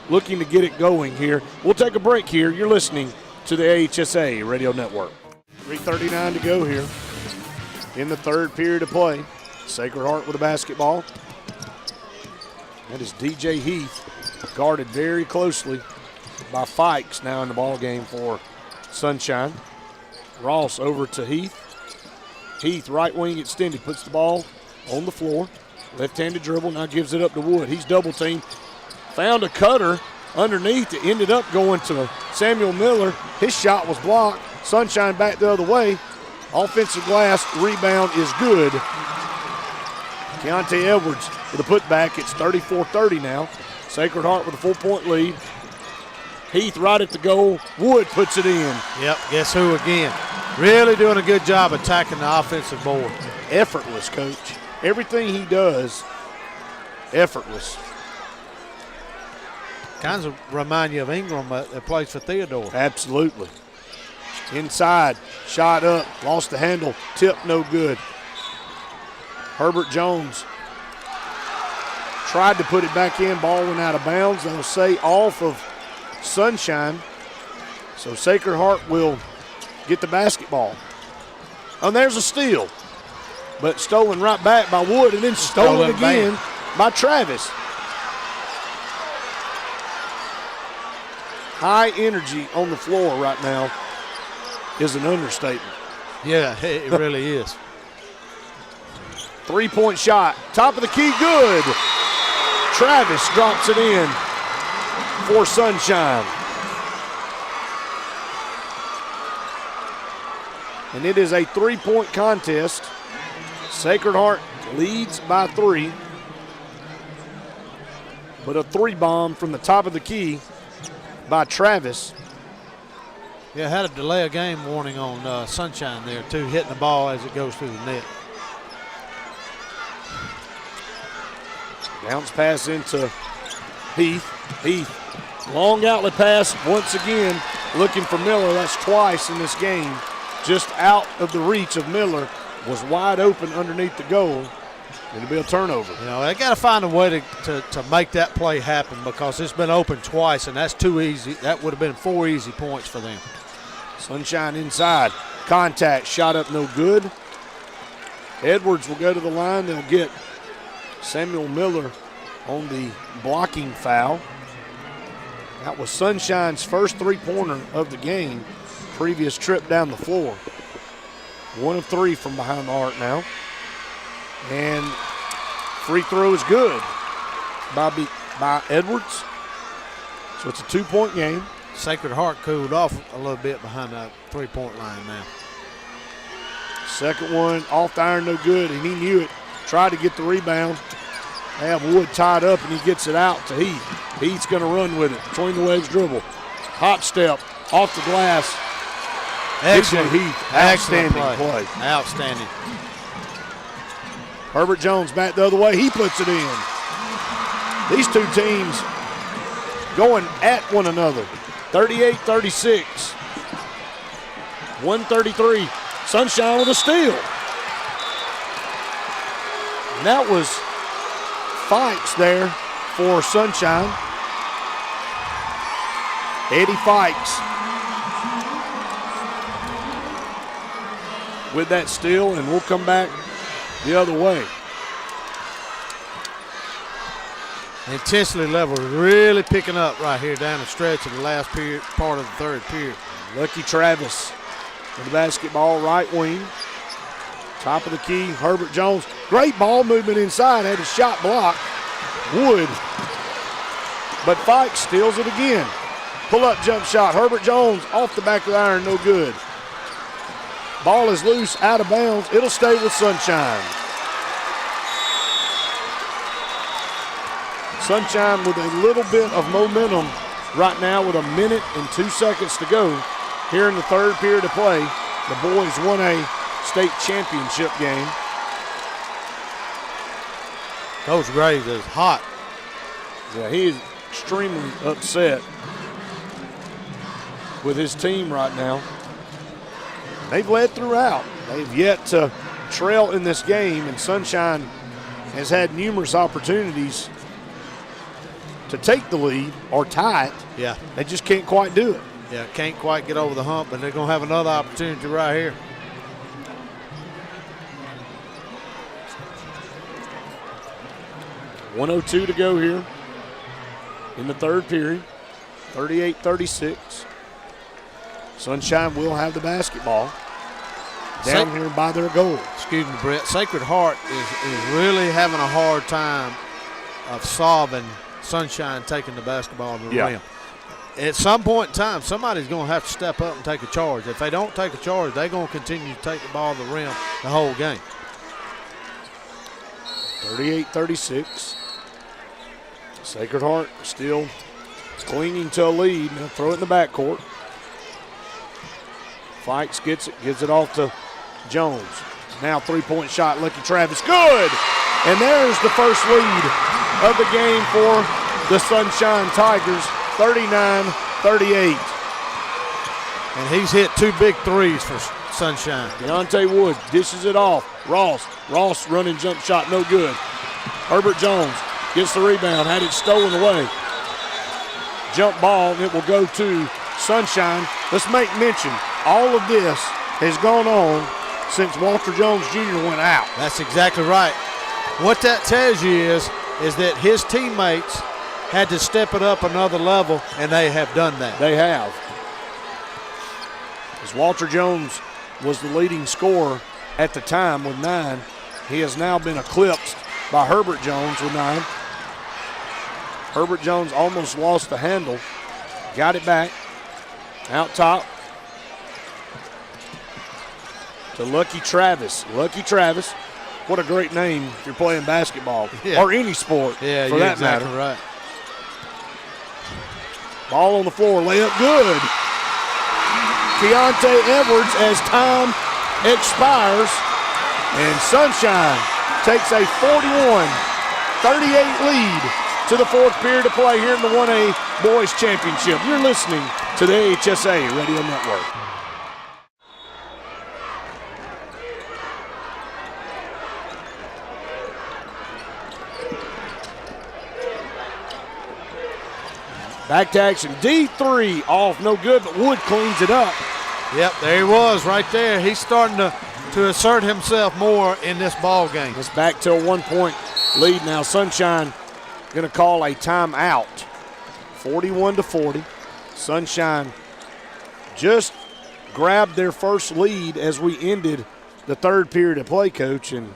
looking to get it going here. We'll take a break here. You're listening to the AHSAA Radio Network. 3:39 to go here in the third period of play. Sacred Heart with a basketball. That is DJ Heath, guarded very closely by Fikes now in the ball game for Sunshine. Ross over to Heath. Heath, right wing extended, puts the ball on the floor. Left-handed dribble, now gives it up to Wood. He's double-teamed. Found a cutter underneath. It ended up going to Samuel Miller. His shot was blocked. Sunshine back the other way. Offensive glass, rebound is good. Keontae Edwards with a putback. It's 34-30 now. Sacred Heart with a 4-point lead. Heath right at the goal. Wood puts it in. Yep, guess who again? Really doing a good job attacking the offensive board. Effortless, Coach. Everything he does, effortless. Kind of remind you of Ingram that plays for Theodore. Absolutely. Inside, shot up, lost the handle, tip no good. Herbert Jones tried to put it back in, ball went out of bounds. They'll say off of Sunshine. So Sacred Heart will get the basketball. And there's a steal, but stolen right back by Wood, and then stolen again by Travis. High energy on the floor right now is an understatement. Yeah, it really is. 3-point shot, top of the key, good. Travis drops it in for Sunshine. And it is a 3-point contest. Sacred Heart leads by 3. But a 3-bomb from the top of the key by Travis. Yeah, had a delay of game warning on Sunshine there too, hitting the ball as it goes through the net. Bounce pass into Heath. Heath, long outlet pass once again, looking for Miller. That's twice in this game. Just out of the reach of Miller, was wide open underneath the goal. It'll be a turnover. You know, they got to find a way to make that play happen, because it's been open twice, and that's too easy. That would have been 4 easy points for them. Sunshine inside. Contact, shot up no good. Edwards will go to the line. They'll get Samuel Miller on the blocking foul. That was Sunshine's first 3-pointer of the game. Previous trip down the floor. 1 of 3 from behind the arc now. And free throw is good by Edwards. So it's a 2-point game. Sacred Heart cooled off a little bit behind that 3-point line now. Second one off the iron, no good, and he knew it. Tried to get the rebound. They have Wood tied up, and he gets it out to Heath. Heath's going to run with it. Between the legs dribble. Hop step off the glass. Excellent. Heath. Outstanding play. Outstanding. Herbert Jones back the other way. He puts it in. These two teams going at one another. 38-36. 133. Sunshine with a steal. And that was Fikes there for Sunshine. Eddie Fikes with that steal, and we'll come back the other way. Intensity level really picking up right here down the stretch of the last period, part of the third period. Lucky Travis with the basketball, right wing. Top of the key, Herbert Jones. Great ball movement inside, had his shot blocked. Wood. But Fikes steals it again. Pull-up jump shot. Herbert Jones off the back of the iron, no good. Ball is loose, out of bounds. It'll stay with Sunshine. Sunshine with a little bit of momentum right now with 1 minute and 2 seconds to go here in the third period of play. The boys won a state championship game. Coach Graves is hot. Yeah, he is extremely upset with his team right now. They've led throughout. They've yet to trail in this game, and Sunshine has had numerous opportunities to take the lead or tie it. Yeah. They just can't quite do it. Yeah, can't quite get over the hump, but they're going to have another opportunity right here. .102 to go here in the third period. 38-36. Sunshine will have the basketball down here by their goal. Excuse me, Brett. Sacred Heart is really having a hard time of solving Sunshine taking the basketball to the rim. At some point in time, somebody's going to have to step up and take a charge. If they don't take a charge, they're going to continue to take the ball to the rim the whole game. 38-36. Sacred Heart still clinging to a lead. Now throw it in the backcourt. Fikes gets it, gives it off to Jones. Now three-point shot, Lucky Travis, good! And there's the first lead of the game for the Sunshine Tigers, 39-38. And he's hit 2 big threes for Sunshine. Deontay Wood dishes it off. Ross running jump shot, no good. Herbert Jones gets the rebound, had it stolen away. Jump ball, and it will go to Sunshine. Let's make mention, all of this has gone on since Walter Jones Jr. went out. That's exactly right. What that tells you is that his teammates had to step it up another level, and they have done that. They have. As Walter Jones was the leading scorer at the time with 9, he has now been eclipsed by Herbert Jones with 9. Herbert Jones almost lost the handle. Got it back. Out top to Lucky Travis. Lucky Travis. What a great name if you're playing basketball or any sport for that exactly matter. Right. Ball on the floor, layup good. Keontae Edwards as time expires, and Sunshine takes a 41-38 lead to the fourth period of play here in the 1A Boys Championship. You're listening to the AHSAA Radio Network. Back to action. D3 off, no good, but Wood cleans it up. Yep, there he was right there. He's starting to assert himself more in this ball game. It's back to a 1-point lead now. Sunshine going to call a timeout. 41-40. Sunshine just grabbed their first lead as we ended the third period of play, Coach, and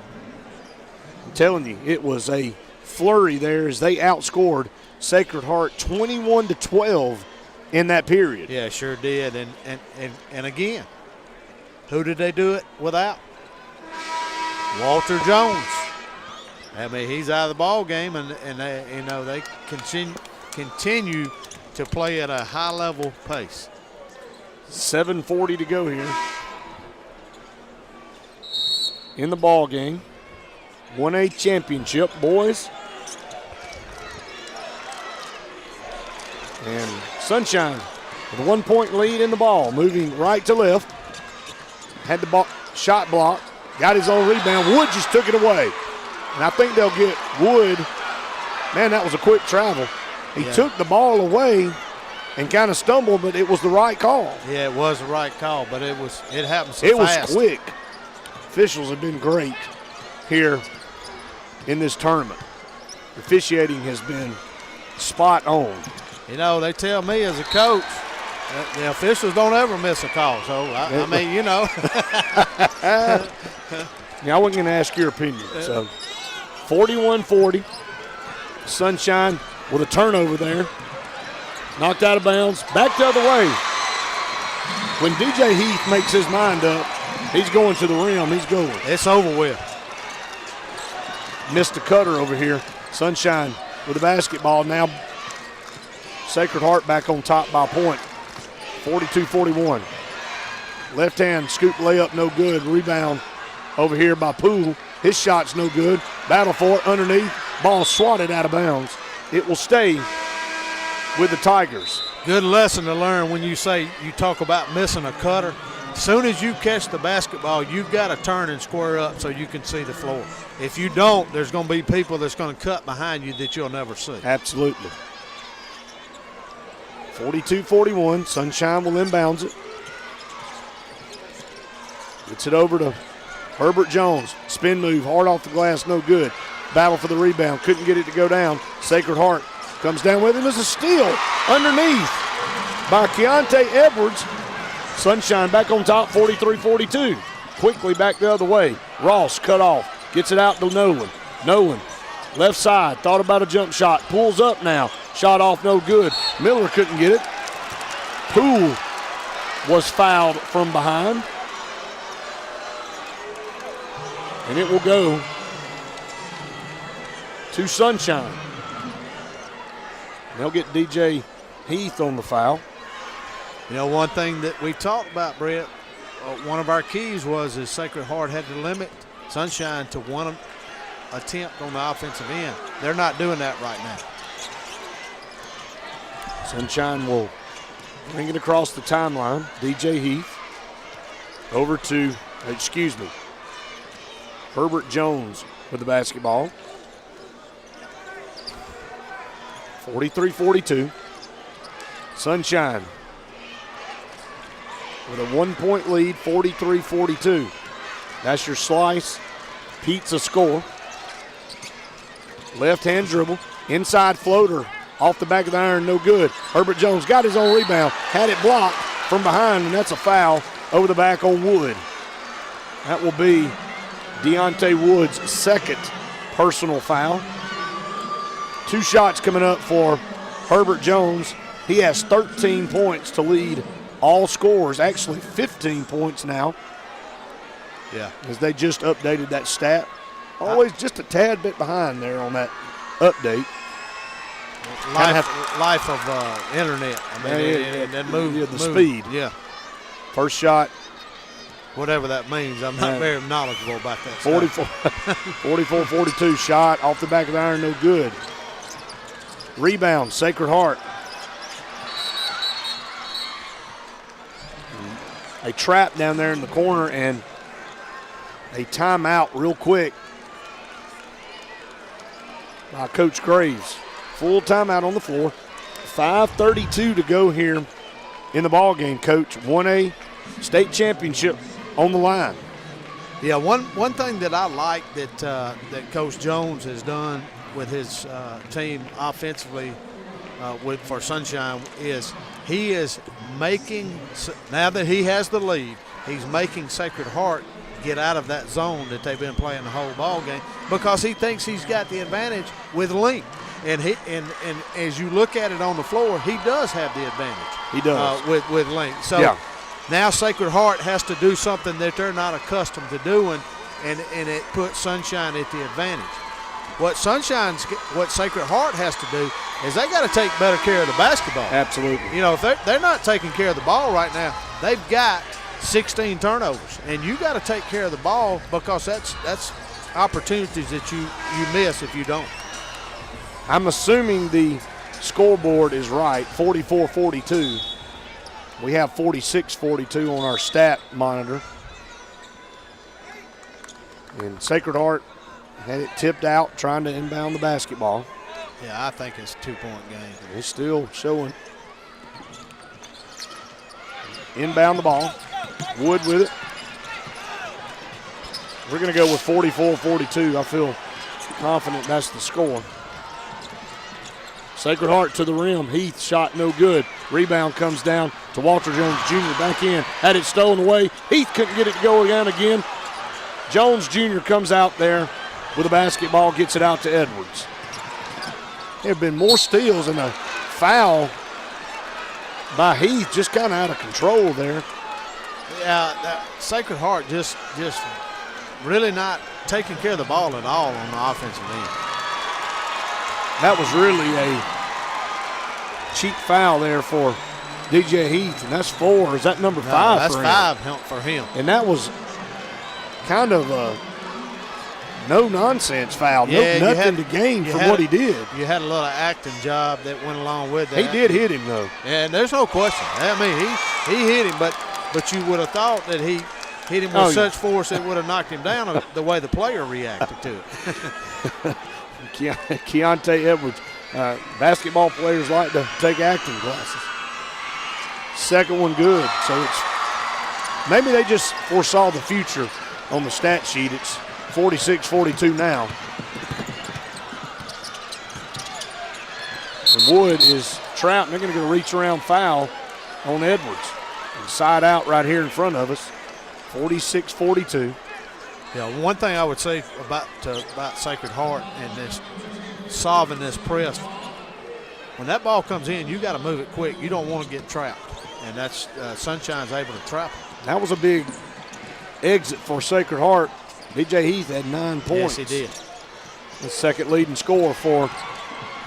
I'm telling you, it was a flurry there as they outscored Sacred Heart 21-12 in that period. Yeah, sure did. And again, who did they do it without? Walter Jones. I mean, he's out of the ball game, and they, they continue to play at a high level pace. 7:40 to go here in the ball game. 1A championship, boys. And Sunshine with a 1-point lead in the ball, moving right to left. Had the shot block, got his own rebound. Wood just took it away. And I think they'll get Wood. Man, that was a quick travel. He took the ball away and kind of stumbled, but it was the right call. Yeah, it was the right call, but it happened so fast. It was quick. Officials have been great here in this tournament. Officiating has been spot on. You know, they tell me as a coach, the officials don't ever miss a call. So, I mean, you know. Now, I wasn't going to ask your opinion. So, 41-40. Sunshine with a turnover there. Knocked out of bounds. Back the other way. When DJ Heath makes his mind up, he's going to the rim. He's going. It's over with. Missed a cutter over here. Sunshine with the basketball. Now Sacred Heart back on top by a point. 42-41. Left hand scoop layup, no good. Rebound over here by Poole. His shot's no good. Battle for it underneath. Ball swatted out of bounds. It will stay with the Tigers. Good lesson to learn when you talk about missing a cutter. As soon as you catch the basketball, you've got to turn and square up so you can see the floor. If you don't, there's going to be people that's going to cut behind you that you'll never see. Absolutely. 42-41. Sunshine will inbounds it. Gets it over to Herbert Jones. Spin move, hard off the glass, no good. Battle for the rebound, couldn't get it to go down. Sacred Heart comes down with him. There's a steal underneath by Keontae Edwards. Sunshine back on top, 43-42. Quickly back the other way. Ross cut off, gets it out to Nolan. Nolan, left side, thought about a jump shot, pulls up now. Shot off, no good. Miller couldn't get it. Poole was fouled from behind. And it will go to Sunshine. They'll get DJ Heath on the foul. You know, one thing that we talked about, Brett, one of our keys was Sacred Heart had to limit Sunshine to one attempt on the offensive end. They're not doing that right now. Sunshine will bring it across the timeline. DJ Heath over to, Herbert Jones with the basketball. 43-42. Sunshine with a 1-point lead, 43-42. That's your slice pizza score. Left hand dribble, inside floater, off the back of the iron, no good. Herbert Jones got his own rebound, had it blocked from behind, and that's a foul over the back on Wood. That will be Deontay Wood's second personal foul. 2 shots coming up for Herbert Jones. He has 13 points to lead all scorers, actually 15 points now. Yeah. As they just updated that stat. Always just a tad bit behind there on that update. Life of internet. I mean, and move. Speed. Yeah. First shot. Whatever that means. I'm not very knowledgeable about that. 44-42 shot off the back of the iron, no good. Rebound, Sacred Heart. A trap down there in the corner and a timeout real quick by Coach Graves. Full timeout on the floor. 5:32 to go here in the ball game, Coach. 1A state championship on the line. Yeah, one thing that I like that Coach Jones has done with his team offensively for Sunshine is he is making, now that he has the lead, he's making Sacred Heart get out of that zone that they've been playing the whole ball game because he thinks he's got the advantage with length. And as you look at it on the floor, he does have the advantage. He does. With length. So now Sacred Heart has to do something that they're not accustomed to doing, and it puts Sunshine at the advantage. What Sacred Heart has to do is they got to take better care of the basketball. Absolutely. You know, if they're not taking care of the ball right now, they've got 16 turnovers, and you got to take care of the ball because that's opportunities that you miss if you don't. I'm assuming the scoreboard is right, 44-42. We have 46-42 on our stat monitor. And Sacred Heart had it tipped out, trying to inbound the basketball. Yeah, I think it's a 2-point game. It's still showing. Inbound the ball. Wood with it. We're going to go with 44-42. I feel confident that's the score. Sacred Heart to the rim. Heath shot no good. Rebound comes down to Walter Jones Jr. Back in. Had it stolen away. Heath couldn't get it to go down again. Jones Jr. comes out there with a basketball, gets it out to Edwards. There have been more steals and a foul by Heath, just kind of out of control there. Yeah, Sacred Heart just really not taking care of the ball at all on the offensive end. That was really a cheap foul there for DJ Heath, and that's 4. Is that number 5 that's for him? That's 5 for him. And that was kind of a no-nonsense foul. Yeah, nothing to gain from what he did. You had a little acting job that went along with that. He did hit him, though. And there's no question. I mean, he hit him, but you would have thought that he hit him with such force it would have knocked him down the way the player reacted to it. Keontae Edwards. Basketball players like to take acting classes. Second one good. So it's maybe they just foresaw the future on the stat sheet. It's 46-42 now. And Wood is trapped. They're going to get a reach around foul on Edwards. And side out right here in front of us. 46-42. Yeah, one thing I would say about Sacred Heart and this solving this press, when that ball comes in, you got to move it quick. You don't want to get trapped, and that's Sunshine's able to trap him. That was a big exit for Sacred Heart. DJ Heath had 9 points. Yes, he did. The second leading scorer for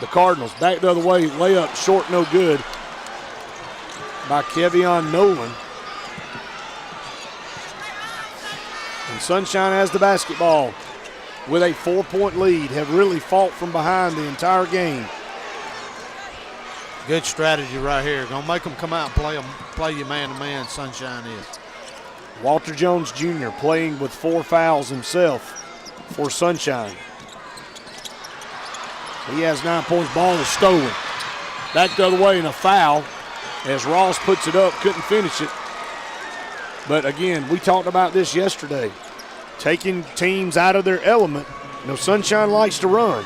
the Cardinals. Back the other way, layup short, no good by Kevion Nolan. And Sunshine has the basketball with a 4-point lead, have really fought from behind the entire game. Good strategy right here. Gonna make them come out and play you man-to-man, Sunshine is. Walter Jones Jr. playing with 4 fouls himself for Sunshine. He has 9 points. Ball is stolen. Back the other way and a foul as Ross puts it up, couldn't finish it. But again, we talked about this yesterday. Taking teams out of their element. You know, Sunshine likes to run.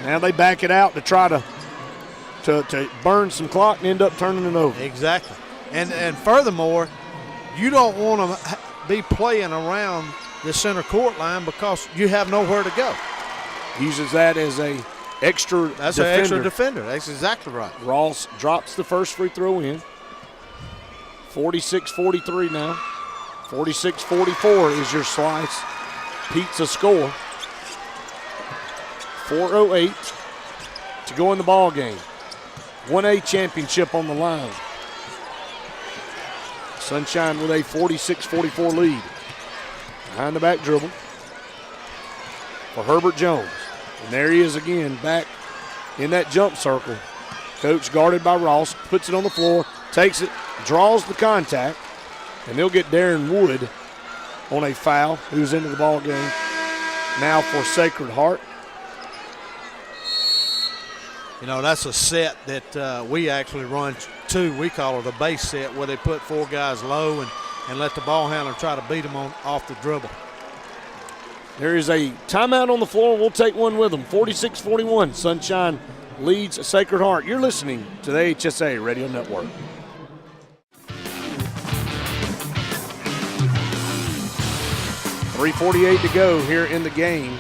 Now they back it out to try to burn some clock and end up turning it over. Exactly. And furthermore, you don't want to be playing around the center court line because you have nowhere to go. Uses that as a extra That's defender. an extra defender. That's exactly right. Ross drops the first free throw in. 46-43 now. 46-44 is your slice pizza score. 4:08 to go in the ball game. 1A championship on the line. Sunshine with a 46-44 lead. Behind the back dribble for Herbert Jones. And there he is again, back in that jump circle. Coach guarded by Ross, puts it on the floor, takes it, draws the contact, and they'll get Darren Wood on a foul, who's into the ball game now for Sacred Heart. You know, that's a set that we actually run too. We call it a base set where they put 4 guys low and let the ball handler try to beat them off the dribble. There is a timeout on the floor. We'll take one with them. 46-41. Sunshine leads Sacred Heart. You're listening to the AHSAA Radio Network. .348 to go here in the game.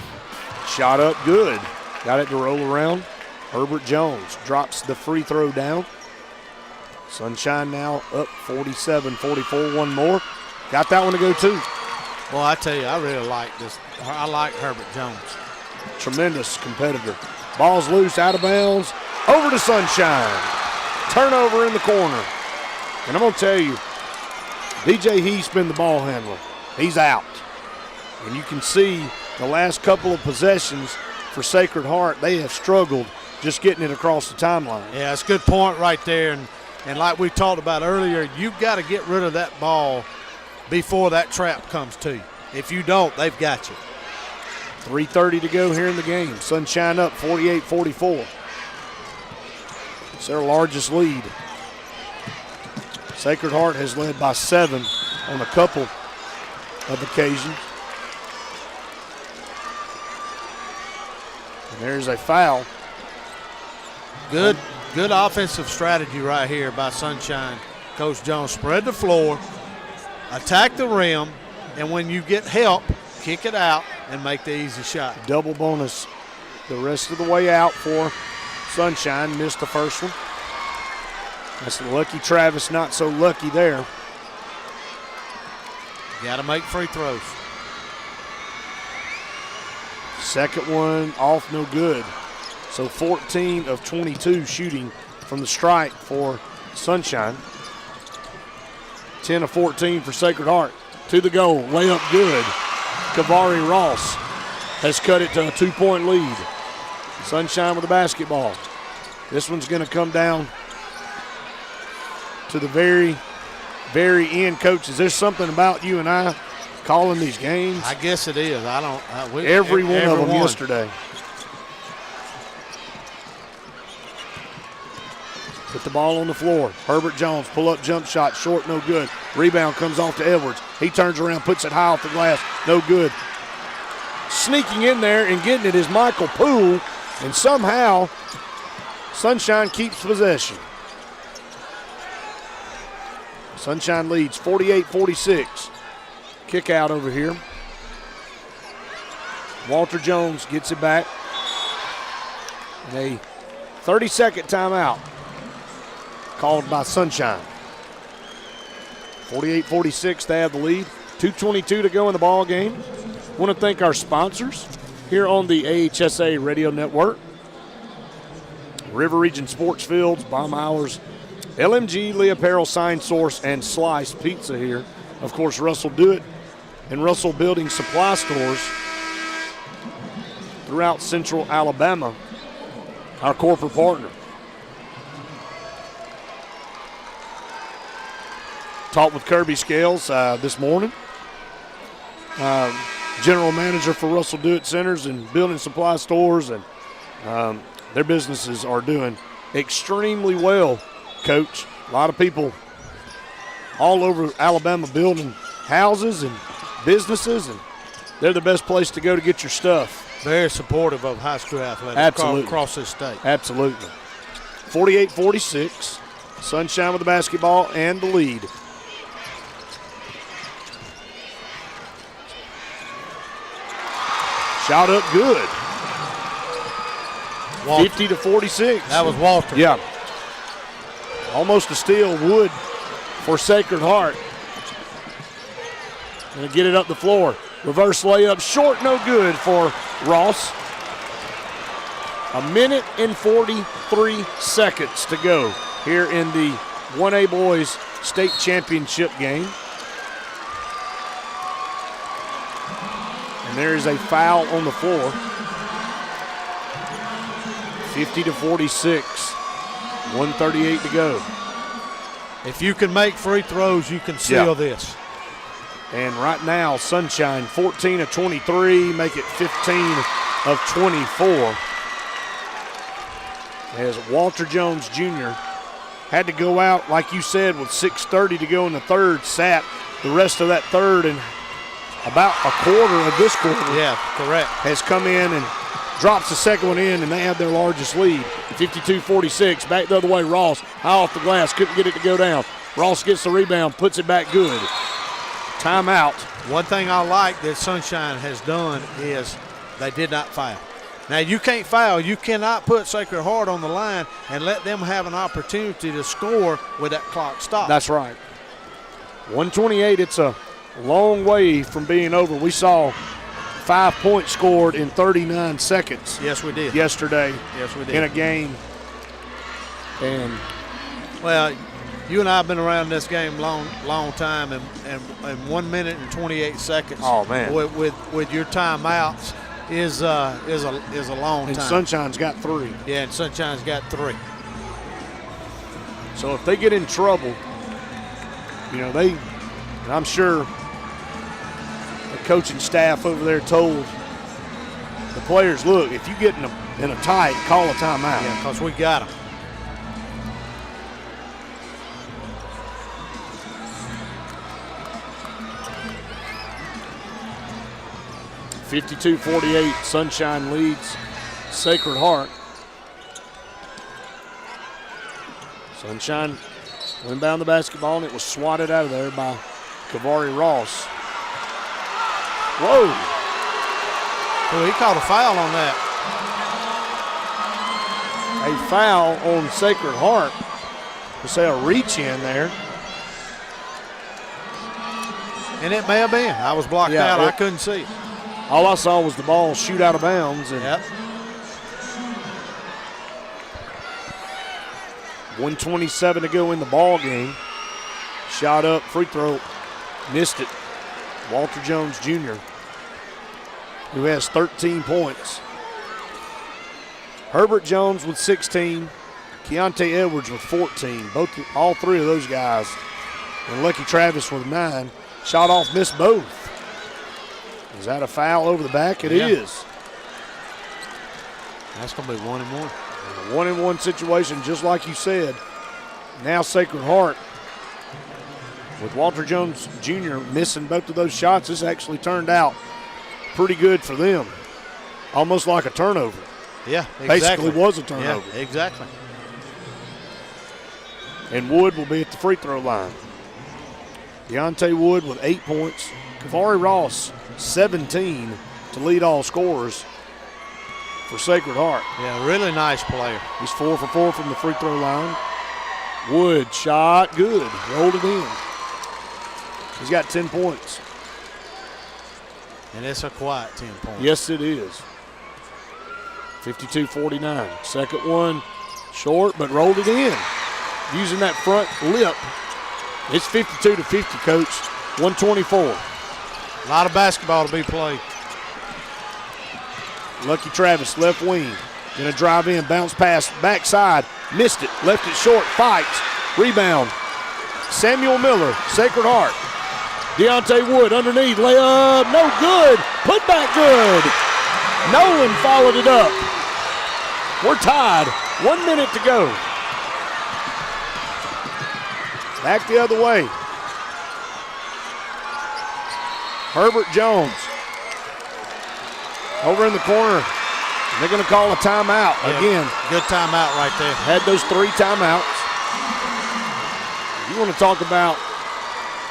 Shot up good. Got it to roll around. Herbert Jones drops the free throw down. Sunshine now up 47-44. One more. Got that one to go too. Well, I tell you, I really like this. I like Herbert Jones. Tremendous competitor. Ball's loose, out of bounds, over to Sunshine. Turnover in the corner. And I'm going to tell you, DJ Heath's been the ball handler. He's out. And you can see the last couple of possessions for Sacred Heart, they have struggled just getting it across the timeline. Yeah, it's a good point right there. And like we talked about earlier, you've got to get rid of that ball before that trap comes to you. If you don't, they've got you. 3:30 to go here in the game. Sunshine up 48-44. It's their largest lead. Sacred Heart has led by 7 on a couple of occasions. And there's a foul. Good offensive strategy right here by Sunshine. Coach Jones spread the floor, attack the rim, and when you get help, kick it out and make the easy shot. Double bonus the rest of the way out for Sunshine. Missed the first one. That's the lucky Travis, not so lucky there. Got to make free throws. Second one off, no good. So 14 of 22 shooting from the strike for Sunshine. 10 of 14 for Sacred Heart. To the goal, layup good. Kavari Ross has cut it to a 2-point lead. Sunshine with the basketball. This one's going to come down to the very, very end. Coaches, there's something about you and I calling these games. I guess it is. Every one of them yesterday. Put the ball on the floor. Herbert Jones, pull-up jump shot, short, no good. Rebound comes off to Edwards. He turns around, puts it high off the glass, no good. Sneaking in there and getting it is Michael Poole, and somehow Sunshine keeps possession. Sunshine leads 48-46. Kick out over here. Walter Jones gets it back. And a 30-second timeout called by Sunshine. 48-46, they have the lead. 2:22 to go in the ball game. Want to thank our sponsors here on the AHSAA Radio Network. River Region Sports Fields, Baumhower's, LMG, Lee Apparel, Sign Source, and Slice Pizza here. Of course, Russell Do It and Russell Building Supply Stores throughout Central Alabama, our corporate partner. Talked with Kirby Scales this morning, general manager for Russell Do It Centers and Building Supply Stores, and their businesses are doing extremely well, Coach. A lot of people all over Alabama building houses and businesses, and they're the best place to go to get your stuff. Very supportive of high school athletics. Absolutely. Across this state. Absolutely. 48-46. Sunshine with the basketball and the lead. Shot up good. 50-46. That was Walter. Yeah. Almost a steal. Wood for Sacred Heart. Going to get it up the floor. Reverse layup, short, no good for Ross. 1 minute and 43 seconds to go here in the 1A Boys State Championship game. And there is a foul on the floor. 50-46. 1:38 to go. If you can make free throws, you can seal this. And right now, Sunshine 14 of 23, make it 15 of 24. As Walter Jones Jr. had to go out, like you said, with 6:30 to go in the third, sat the rest of that third, and about a quarter of this quarter has come in and drops the second one in, and they have their largest lead. 52-46, back the other way, Ross, high off the glass, couldn't get it to go down. Ross gets the rebound, puts it back good. Timeout. One thing I like that Sunshine has done is they did not foul. Now, you can't foul. You cannot put Sacred Heart on the line and let them have an opportunity to score with that clock stopped. That's right. 128, it's a long way from being over. We saw 5 points scored in 39 seconds. Yes, we did. Yesterday. Yes, we did. In a game. And well, you and I have been around this game long time, and 1 minute and 28 seconds. Oh man! With your timeouts, is a long And time. Sunshine's got 3. Yeah, and Sunshine's got 3. So if they get in trouble, and I'm sure the coaching staff over there told the players, look, if you get in a tight, call a timeout. Yeah, because we got them. .52-48, Sunshine leads Sacred Heart. Sunshine inbound the basketball, and it was swatted out of there by Kavari Ross. Whoa. Oh, he called a foul on that. A foul on Sacred Heart. To say a reach in there. And it may have been. I was blocked out. I couldn't see it. All I saw was the ball shoot out of bounds. And Yep. 1:27 to go in the ball game. Shot up, free throw, missed it. Walter Jones Jr., who has 13 points. Herbert Jones with 16. Keontae Edwards with 14. All 3 of those guys. And Lucky Travis with 9. Shot off, missed both. Is that a foul over the back? It is. That's going to be 1-1. A 1-1 situation, just like you said. Now Sacred Heart, with Walter Jones Jr. missing both of those shots, this actually turned out pretty good for them. Almost like a turnover. Yeah, exactly. Basically was a turnover. Yeah, exactly. And Wood will be at the free throw line. Deontay Wood with 8 points. Kavari Ross, 17 to lead all scorers for Sacred Heart. Yeah, really nice player. He's 4 for 4 from the free throw line. Wood shot good, rolled it in. He's got 10 points. And it's a quiet 10 points. Yes, it is. 52-49. Second one short, but rolled it in. Using that front lip. It's 52-50, Coach. 124. A lot of basketball to be played. Lucky Travis, left wing. Gonna drive in, bounce pass, backside. Missed it, left it short, fights. Rebound. Samuel Miller, Sacred Heart. Deontay Wood underneath, layup, no good. Put back good. Nolan followed it up. We're tied, 1 minute to go. Back the other way. Herbert Jones. Over in the corner. They're going to call a timeout again. Good timeout right there. Had those 3 timeouts. You want to talk about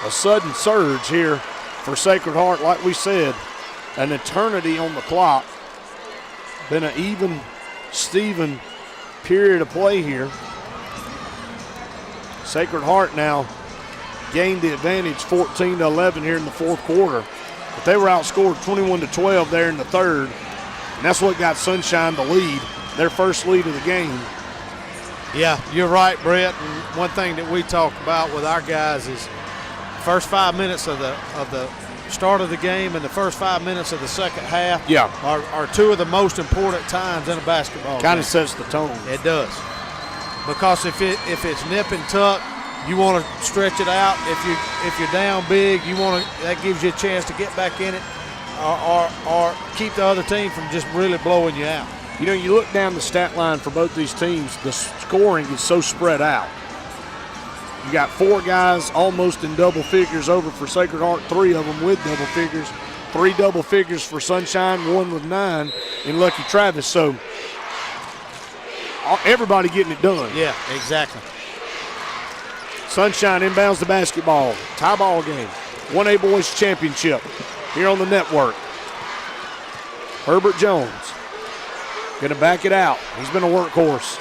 a sudden surge here for Sacred Heart, like we said, an eternity on the clock. Been an even Steven period of play here. Sacred Heart now gained the advantage 14-11 here in the fourth quarter. But they were outscored 21-12 there in the third. And that's what got Sunshine the lead, their first lead of the game. Yeah, you're right, Brett. And one thing that we talk about with our guys is first 5 minutes of the start of the game and the first 5 minutes of the second half are 2 of the most important times in a basketball game. Kind of sets the tone. It does. Because if it's nip and tuck, you want to stretch it out. If you're down big, that gives you a chance to get back in it or keep the other team from just really blowing you out. You know, you look down the stat line for both these teams, the scoring is so spread out. You got 4 guys almost in double figures over for Sacred Heart, 3 of them with double figures, 3 double figures for Sunshine, 1 with 9 in Lucky Travis. So everybody getting it done. Yeah, exactly. Sunshine inbounds the basketball. Tie ball game. 1A Boys Championship here on the network. Herbert Jones going to back it out. He's been a workhorse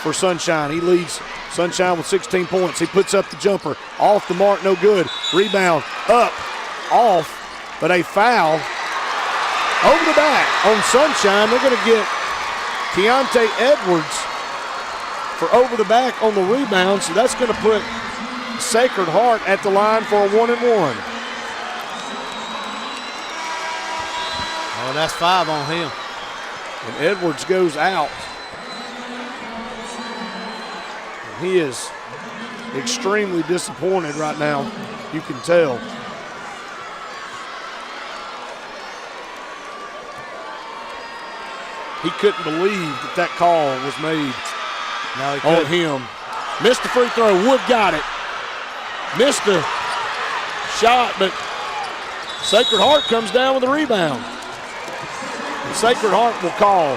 for Sunshine. He leads Sunshine with 16 points. He puts up the jumper. Off the mark, no good. Rebound, up, off, but a foul over the back on Sunshine. They're going to get Keontae Edwards for over the back on the rebound, so that's going to put Sacred Heart at the line for a 1-and-1. Oh, that's 5 on him. And Edwards goes out. And he is extremely disappointed right now. You can tell. He couldn't believe that call was made on him. Missed the free throw. Wood got it. Missed the shot, but Sacred Heart comes down with a rebound. And Sacred Heart will call,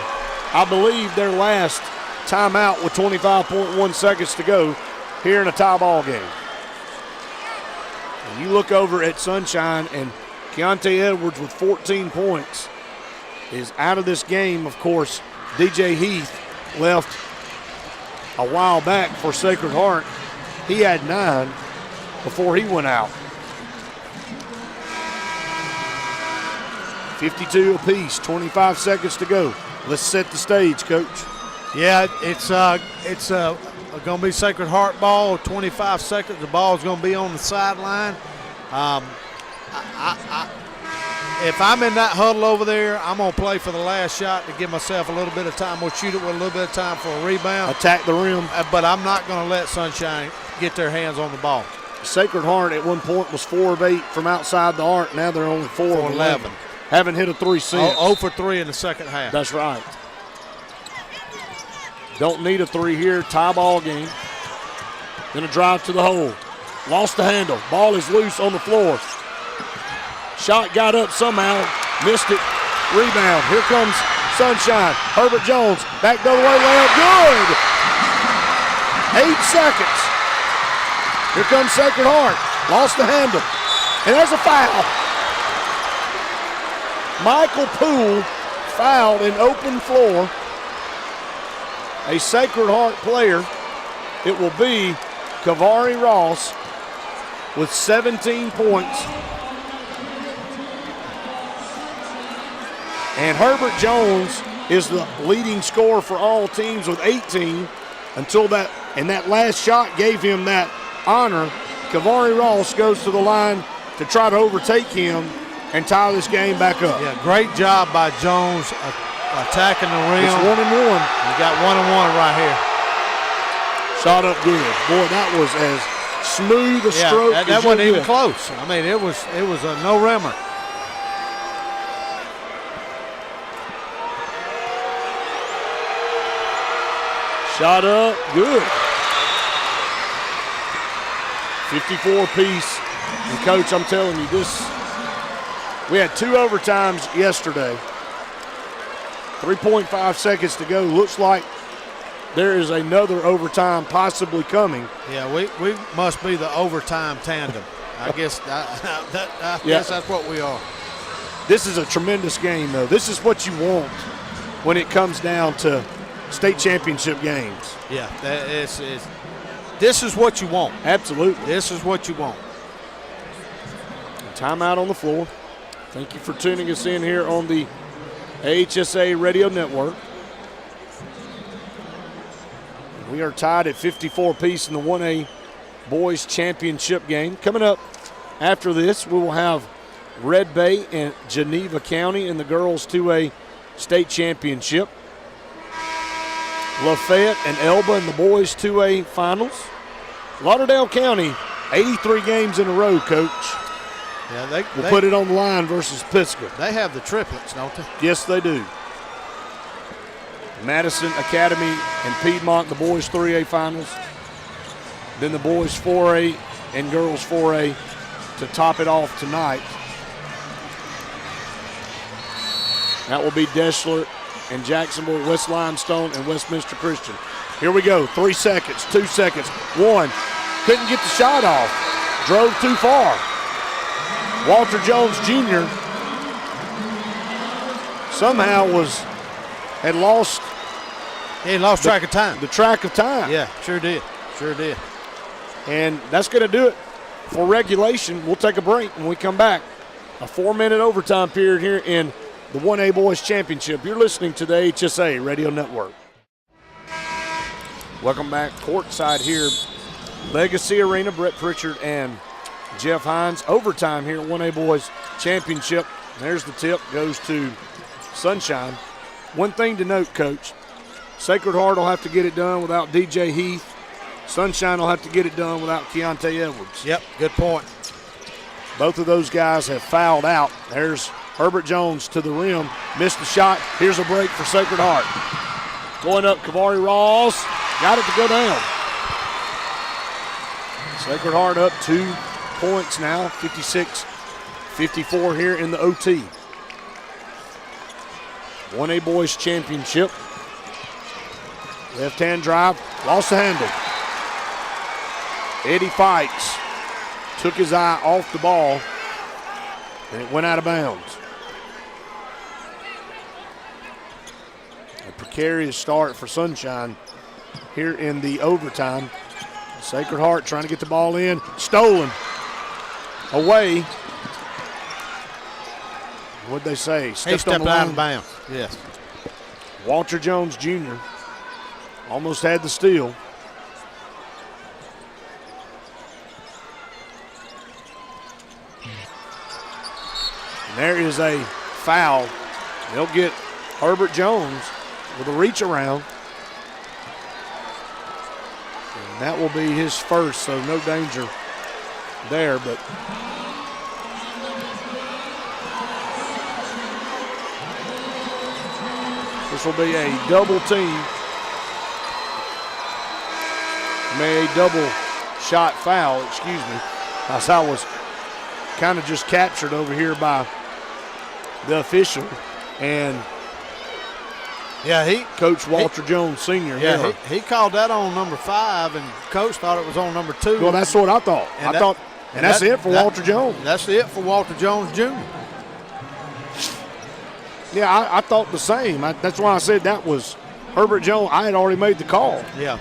I believe, their last timeout with 25.1 seconds to go here in a tie ball game. And you look over at Sunshine, and Keontae Edwards with 14 points is out of this game. Of course, DJ Heath left a while back for Sacred Heart. He had 9 before he went out. 52 apiece, 25 seconds to go. Let's set the stage, Coach. Yeah, it's going to be Sacred Heart ball, 25 seconds. The ball's going to be on the sideline. If I'm in that huddle over there, I'm going to play for the last shot to give myself a little bit of time. We'll shoot it with a little bit of time for a rebound. Attack the rim. But I'm not going to let Sunshine get their hands on the ball. Sacred Heart at one point was 4 of 8 from outside the arc. Now they're only 4 of 11. Haven't hit a 3 since. 0 for 3 in the second half. That's right. Don't need a 3 here. Tie ball game. Gonna drive to the hole. Lost the handle. Ball is loose on the floor. Shot got up somehow. Missed it. Rebound. Here comes Sunshine. Herbert Jones. Back the other way. Layup. Good. 8 seconds. Here comes Sacred Heart. Lost the handle. And there's a foul. Michael Poole fouled in open floor. A Sacred Heart player. It will be Kavari Ross with 17 points. And Herbert Jones is the leading scorer for all teams with 18 until that, and that last shot gave him that honor. Kavari Ross goes to the line to try to overtake him and tie this game back up. Yeah, great job by Jones attacking the rim. It's 1-1. You got 1-1 right here. Shot up good. Boy, that was as smooth a stroke as that wasn't even close. I mean, it was a no-rimmer. Shot up, good. 54 apiece. And Coach, I'm telling you, we had 2 overtimes yesterday. 3.5 seconds to go. Looks like there is another overtime possibly coming. Yeah, we must be the overtime tandem. I guess guess that's what we are. This is a tremendous game, though. This is what you want when it comes down to state championship games. Yeah, this is what you want. Absolutely. This is what you want. Timeout on the floor. Thank you for tuning us in here on the AHSAA Radio Network. We are tied at 54 apiece in the 1A Boys Championship game. Coming up after this, we will have Red Bay and Geneva County in the Girls 2A State Championship. Lafayette and Elba in the Boys 2A Finals. Lauderdale County, 83 games in a row, Coach. Yeah, We'll put it on the line versus Pisgah. They have the triplets, don't they? Yes, they do. Madison Academy and Piedmont, the boys 3A finals. Then the boys 4A and girls 4A to top it off tonight. That will be Deschler and Jacksonville, West Limestone, and Westminster Christian. Here we go. 3 seconds, 2 seconds, 1. Couldn't get the shot off. Drove too far. Walter Jones Jr. somehow had lost. He lost track of time. The track of time. Yeah, sure did. Sure did. And that's going to do it for regulation. We'll take a break when we come back. A 4-minute overtime period here in the 1A Boys Championship. You're listening to the AHSAA Radio Network. Welcome back courtside here. Legacy Arena, Brett Pritchard and Jeff Hines. Overtime here at 1A Boys Championship. There's the tip, goes to Sunshine. One thing to note, Coach, Sacred Heart will have to get it done without DJ Heath. Sunshine will have to get it done without Keontae Edwards. Yep, good point. Both of those guys have fouled out. There's Herbert Jones to the rim, missed the shot. Here's a break for Sacred Heart. Going up, Kavari Rawls, got it to go down. Sacred Heart up 2 points now, 56-54 here in the OT. 1A Boys Championship. Left-hand drive, lost the handle. Eddie Fikes took his eye off the ball, and it went out of bounds. A precarious start for Sunshine here in the overtime. Sacred Heart trying to get the ball in. Stolen. Away. What'd they say? He stepped out of bounds. Yes. Walter Jones Jr. almost had the steal. And there is a foul. They'll get Herbert Jones with a reach around. And that will be his first, so no danger there, but this will be a double team. A double shot foul, excuse me. As I was kind of just captured over here by the official, and Coach Walter Jones Sr. Yeah, he called that on number 5, and Coach thought it was on number 2. Well, that's what I thought. And that's it for Walter Jones. That's it for Walter Jones Jr. Yeah, I thought the same. That's why I said that was Herbert Jones. I had already made the call. Yeah.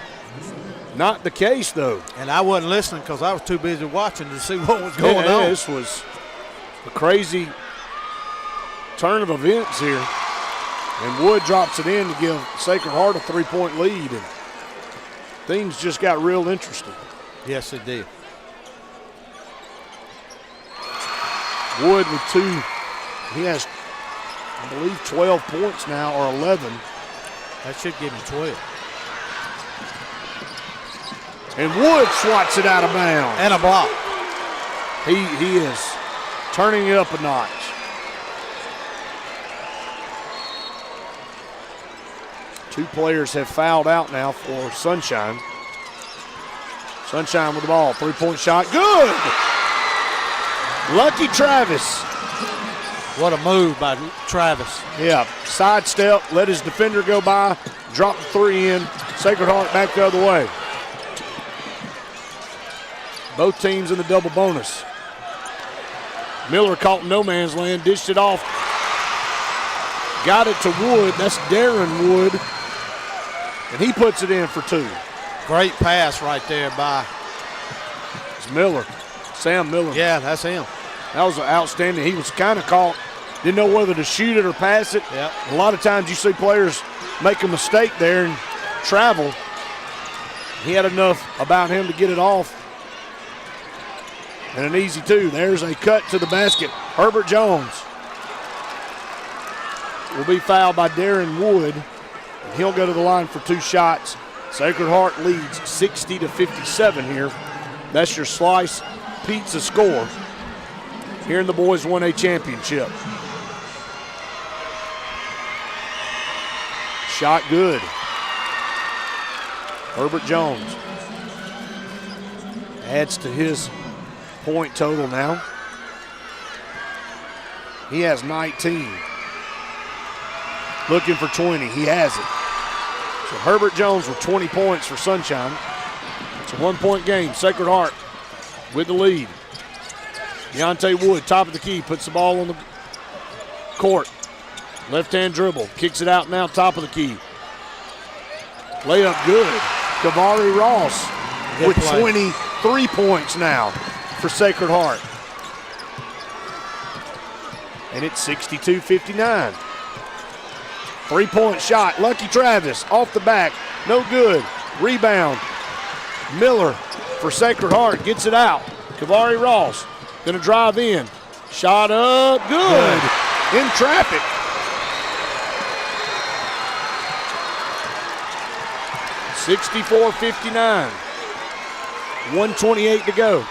Not the case, though. And I wasn't listening because I was too busy watching to see what was going on. This was a crazy turn of events here. And Wood drops it in to give Sacred Heart a 3-point lead. And things just got real interesting. Yes, it did. Wood with 2. He has, I believe, 12 points now, or 11. That should give him 12. And Wood swats it out of bounds. And a block. He is turning it up a notch. Two players have fouled out now for Sunshine. Sunshine with the ball. 3-point shot. Good! Lucky Travis. What a move by Travis. Yeah, sidestep, let his defender go by, drop the 3 in. Sacred Heart back the other way. Both teams in the double bonus. Miller caught in no man's land, dished it off. Got it to Wood. That's Darren Wood. And he puts it in for 2. Great pass right there by It's Miller. Sam Miller. Yeah, that's him. That was outstanding. He was kind of caught. Didn't know whether to shoot it or pass it. Yep. A lot of times you see players make a mistake there and travel. He had enough about him to get it off. And an easy 2. There's a cut to the basket. Herbert Jones will be fouled by Darren Wood. And he'll go to the line for 2 shots. Sacred Heart leads 60-57 here. That's your Slice Pizza score here in the Boys 1A Championship. Shot good. Herbert Jones adds to his point total now. He has 19. Looking for 20. He has it. So Herbert Jones with 20 points for Sunshine. It's a 1-point game. Sacred Heart with the lead. Deontay Wood, top of the key, puts the ball on the court. Left-hand dribble, kicks it out now, top of the key. Layup good. Kavari Ross Good with play. 23 points now for Sacred Heart. And it's 62-59. 3-point shot, Lucky Travis off the back, no good. Rebound, Miller for Sacred Heart, gets it out. Kavari Ross gonna drive in. Shot up, good. in traffic. (64-59). 1:28 to go.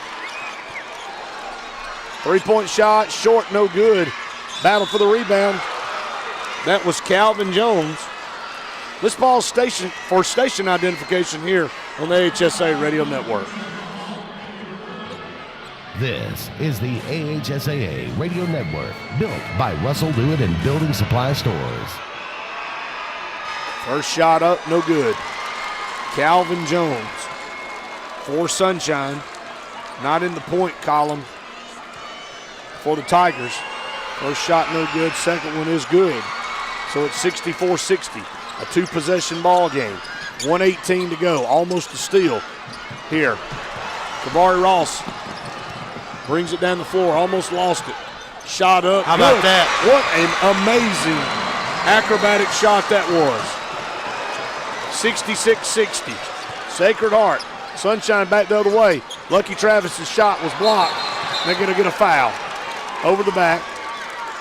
Three-point shot, short, no good. Battle for the rebound. That was Calvin Jones. This ball's station for station identification here on the AHSAA Radio Network. This is the AHSAA Radio Network, built by Russell Lewitt and Building Supply Stores. First shot up, no good. Calvin Jones for Sunshine, not in the point column for the Tigers. First shot no good, second one is good. So it's 64-60, a two-possession ball game. 1:18 to go, almost a steal here. Kavari Ross brings it down the floor, almost lost it. Shot up. How about that? What an amazing acrobatic shot that was. 66-60. Sacred Heart. Sunshine back the other way. Lucky Travis's shot was blocked. They're going to get a foul over the back.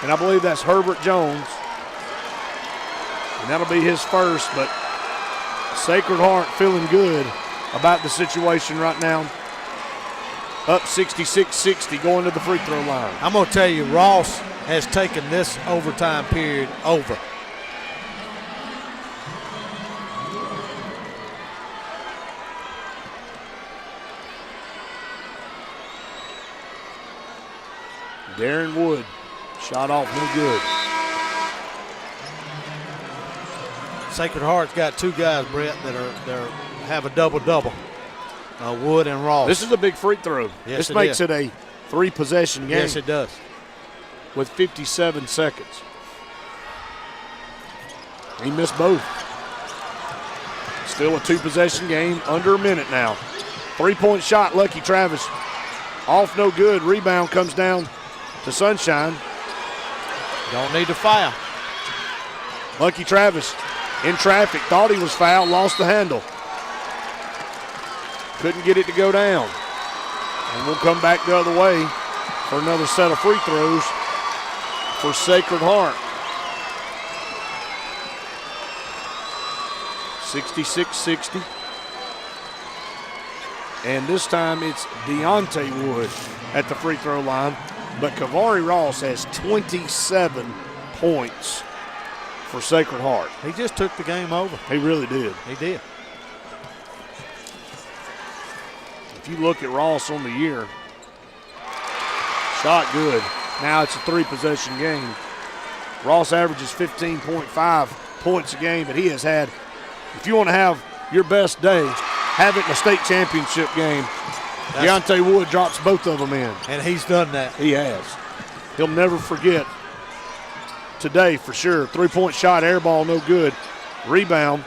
And I believe that's Herbert Jones. And that'll be his first, but Sacred Heart feeling good about the situation right now. Up 66-60 going to the free throw line. I'm going to tell you, Ross has taken this overtime period over. Darren Wood, shot off, no good. Sacred Heart's got two guys, Brett, that have a double-double. Wood and Ross. This is a big free throw. Yes, this makes it a three-possession game. Yes, it does. With 57 seconds. He missed both. Still a two-possession game, under a minute now. Three-point shot, Lucky Travis. Off, no good. Rebound comes down to Sunshine. Don't need to foul. Lucky Travis in traffic, thought he was fouled, lost the handle. Couldn't get it to go down. And we'll come back the other way for another set of free throws for Sacred Heart. 66-60. And this time it's Deontay Wood at the free throw line. But Kavari Ross has 27 points for Sacred Heart. He just took the game over. He really did. He did. If you look at Ross on the year, shot good. Now it's a three-possession game. Ross averages 15.5 points a game, but he has had, if you want to have your best day, have it in a state championship game. Deontay Wood drops both of them in. And he's done that. He has. He'll never forget today for sure. Three-point shot, air ball, no good. Rebound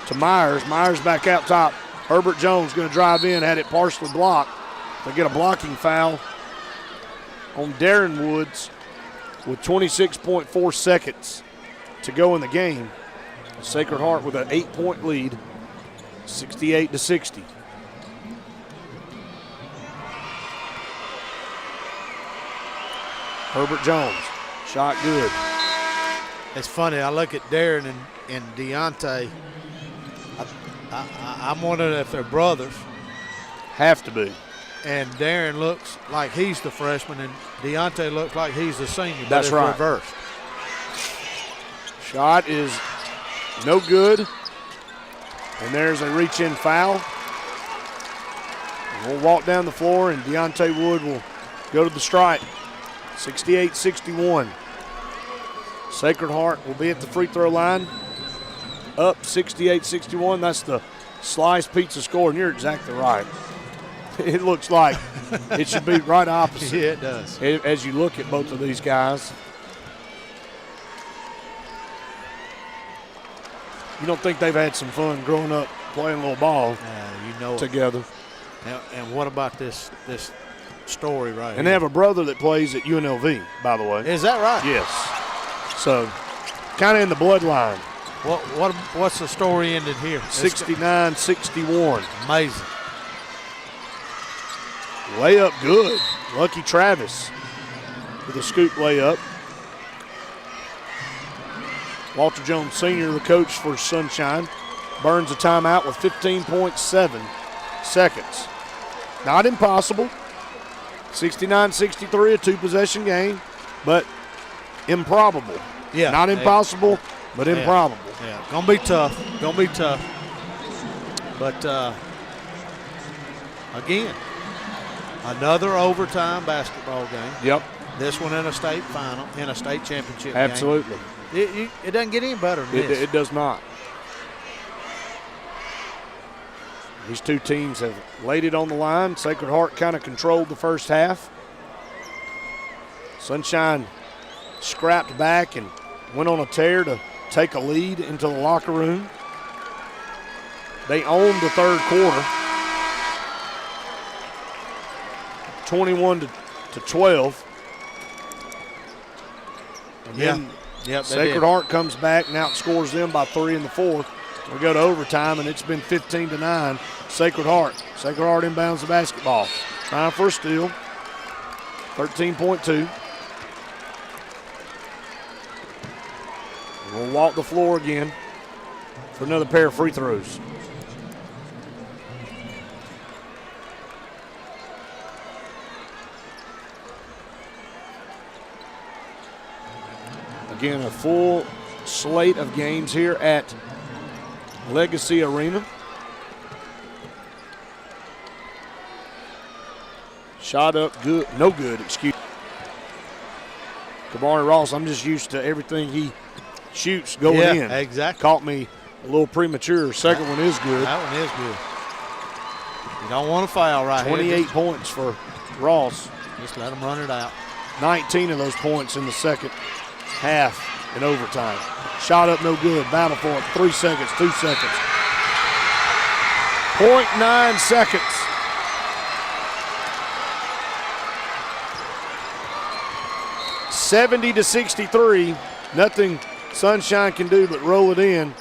to Myers. Myers back out top. Herbert Jones going to drive in, had it partially blocked. They get a blocking foul on Darren Woods with 26.4 seconds to go in the game. Sacred Heart with an 8-point lead, 68-60. Herbert Jones, shot good. It's funny, I look at Darren and Deontay. I'm wondering if they're brothers. Have to be. And Darren looks like he's the freshman, and Deontay looks like he's the senior. But That's it's right. reversed. Shot is no good. And there's a reach-in foul. And we'll walk down the floor, and Deontay Wood will go to the strike. 68-61. Sacred Heart will be at the free throw line. Up 68-61. That's the Slice Pizza score, and you're exactly right. It looks like it should be right opposite. Yeah, it does. As you look at both of these guys. You don't think they've had some fun growing up playing a little ball You know it. together. And what about this story right here? And they have a brother that plays at UNLV, by the way. Is that right? Yes. So, kind of in the bloodline. What's the story ended here? 69-61. Amazing. Layup good. Lucky Travis with a scoop layup. Walter Jones Sr., the coach for Sunshine, burns a timeout with 15.7 seconds. Not impossible. 69-63, a two-possession game, but improbable. Yeah. Not impossible, but improbable. Yeah, gonna be tough. But again, another overtime basketball game. Yep. This one in a state final, in a state championship Absolutely. game. It doesn't get any better than this. It does not. These two teams have laid it on the line. Sacred Heart kind of controlled the first half. Sunshine scrapped back and went on a tear to take a lead into the locker room. They owned the third quarter, 21-12. And then Sacred Heart comes back and outscores them by 3 in the fourth. We go to overtime, and it's been 15-9. Sacred Heart. Sacred Heart inbounds the basketball. Trying for a steal. 13.2. We'll walk the floor again for another pair of free throws. Again, a full slate of games here at Legacy Arena. Shot up, good, no good, excuse me. Kabari Ross, I'm just used to everything he shoots going in. Yeah, exactly. Caught me a little premature. Second one is good. That one is good. You don't want to foul right 28 here. points for Ross. Just let them run it out. 19 of those points in the second half in overtime. Shot up, no good. Battle for it. 3 seconds, 2 seconds. 0.9 seconds. (70-63). Nothing Sunshine can do but roll it in.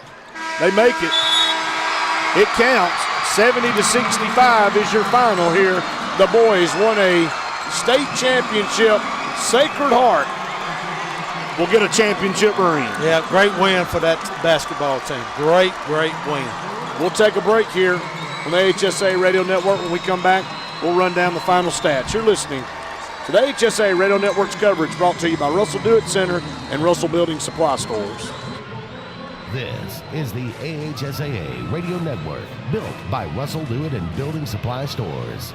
They make it. It counts. 70-65 is your final here. The boys won a state championship. Sacred Heart will get a championship ring. Yeah, great win for that basketball team. Great win. We'll take a break here on the AHSAA Radio Network. When we come back, we'll run down the final stats. You're listening to the AHSAA Radio Network's coverage brought to you by Russell Do-It Center and Russell Building Supply Stores. This is the AHSAA Radio Network, built by Russell Do-It and Building Supply Stores.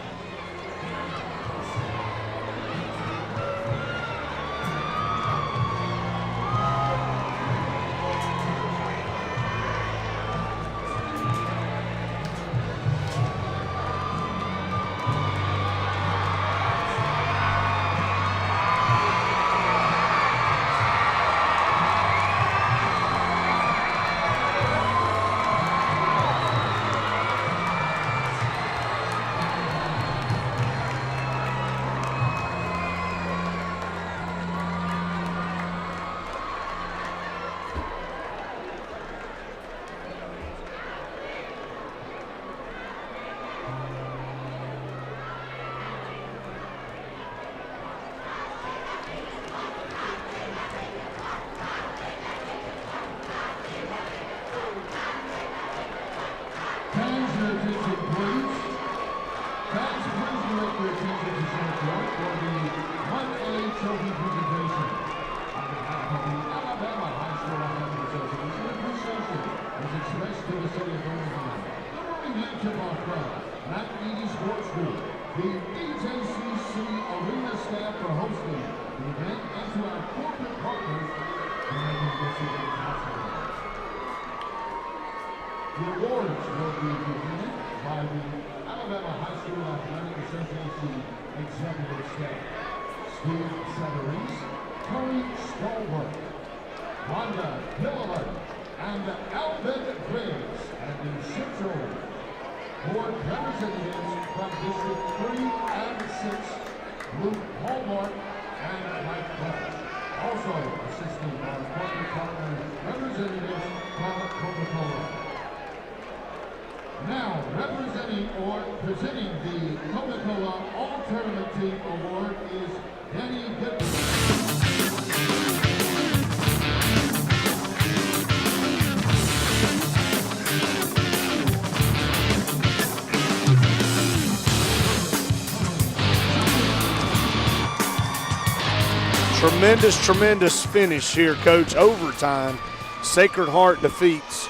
Tremendous finish here, Coach. Overtime. Sacred Heart defeats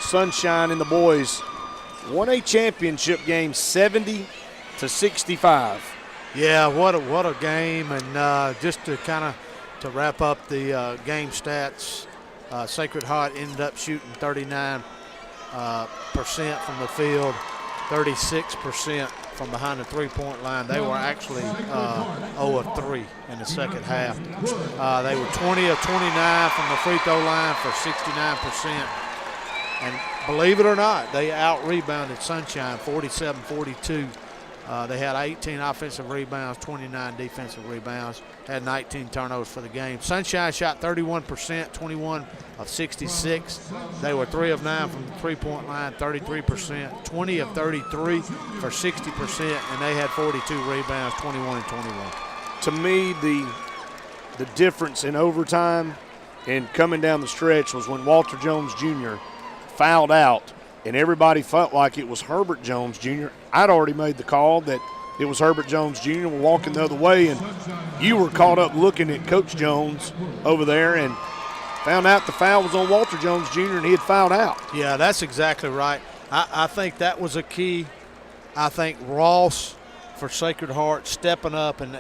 Sunshine and the boys. Won a championship game 70-65. Yeah, what a game. And just to kind of to wrap up the game stats, Sacred Heart ended up shooting 39% from the field, 36% from behind the three-point line. They were actually 0 of 3 in the second half. They were 20 of 29 from the free throw line for 69%. And believe it or not, they out-rebounded Sunshine 47-42. They had 18 offensive rebounds, 29 defensive rebounds, had 19 turnovers for the game. Sunshine shot 31%, 21 of 66. They were 3 of 9 from the three-point line, 33%, 20 of 33 for 60%, and they had 42 rebounds, 21 and 21. To me, the difference in overtime and coming down the stretch was when Walter Jones Jr. fouled out, and everybody felt like it was Herbert Jones Jr. I'd already made the call that it was Herbert Jones Jr. walking the other way, and you were caught up looking at Coach Jones over there and found out the foul was on Walter Jones Jr. and he had fouled out. Yeah, that's exactly right. I think that was a key. I think Ross for Sacred Heart stepping up and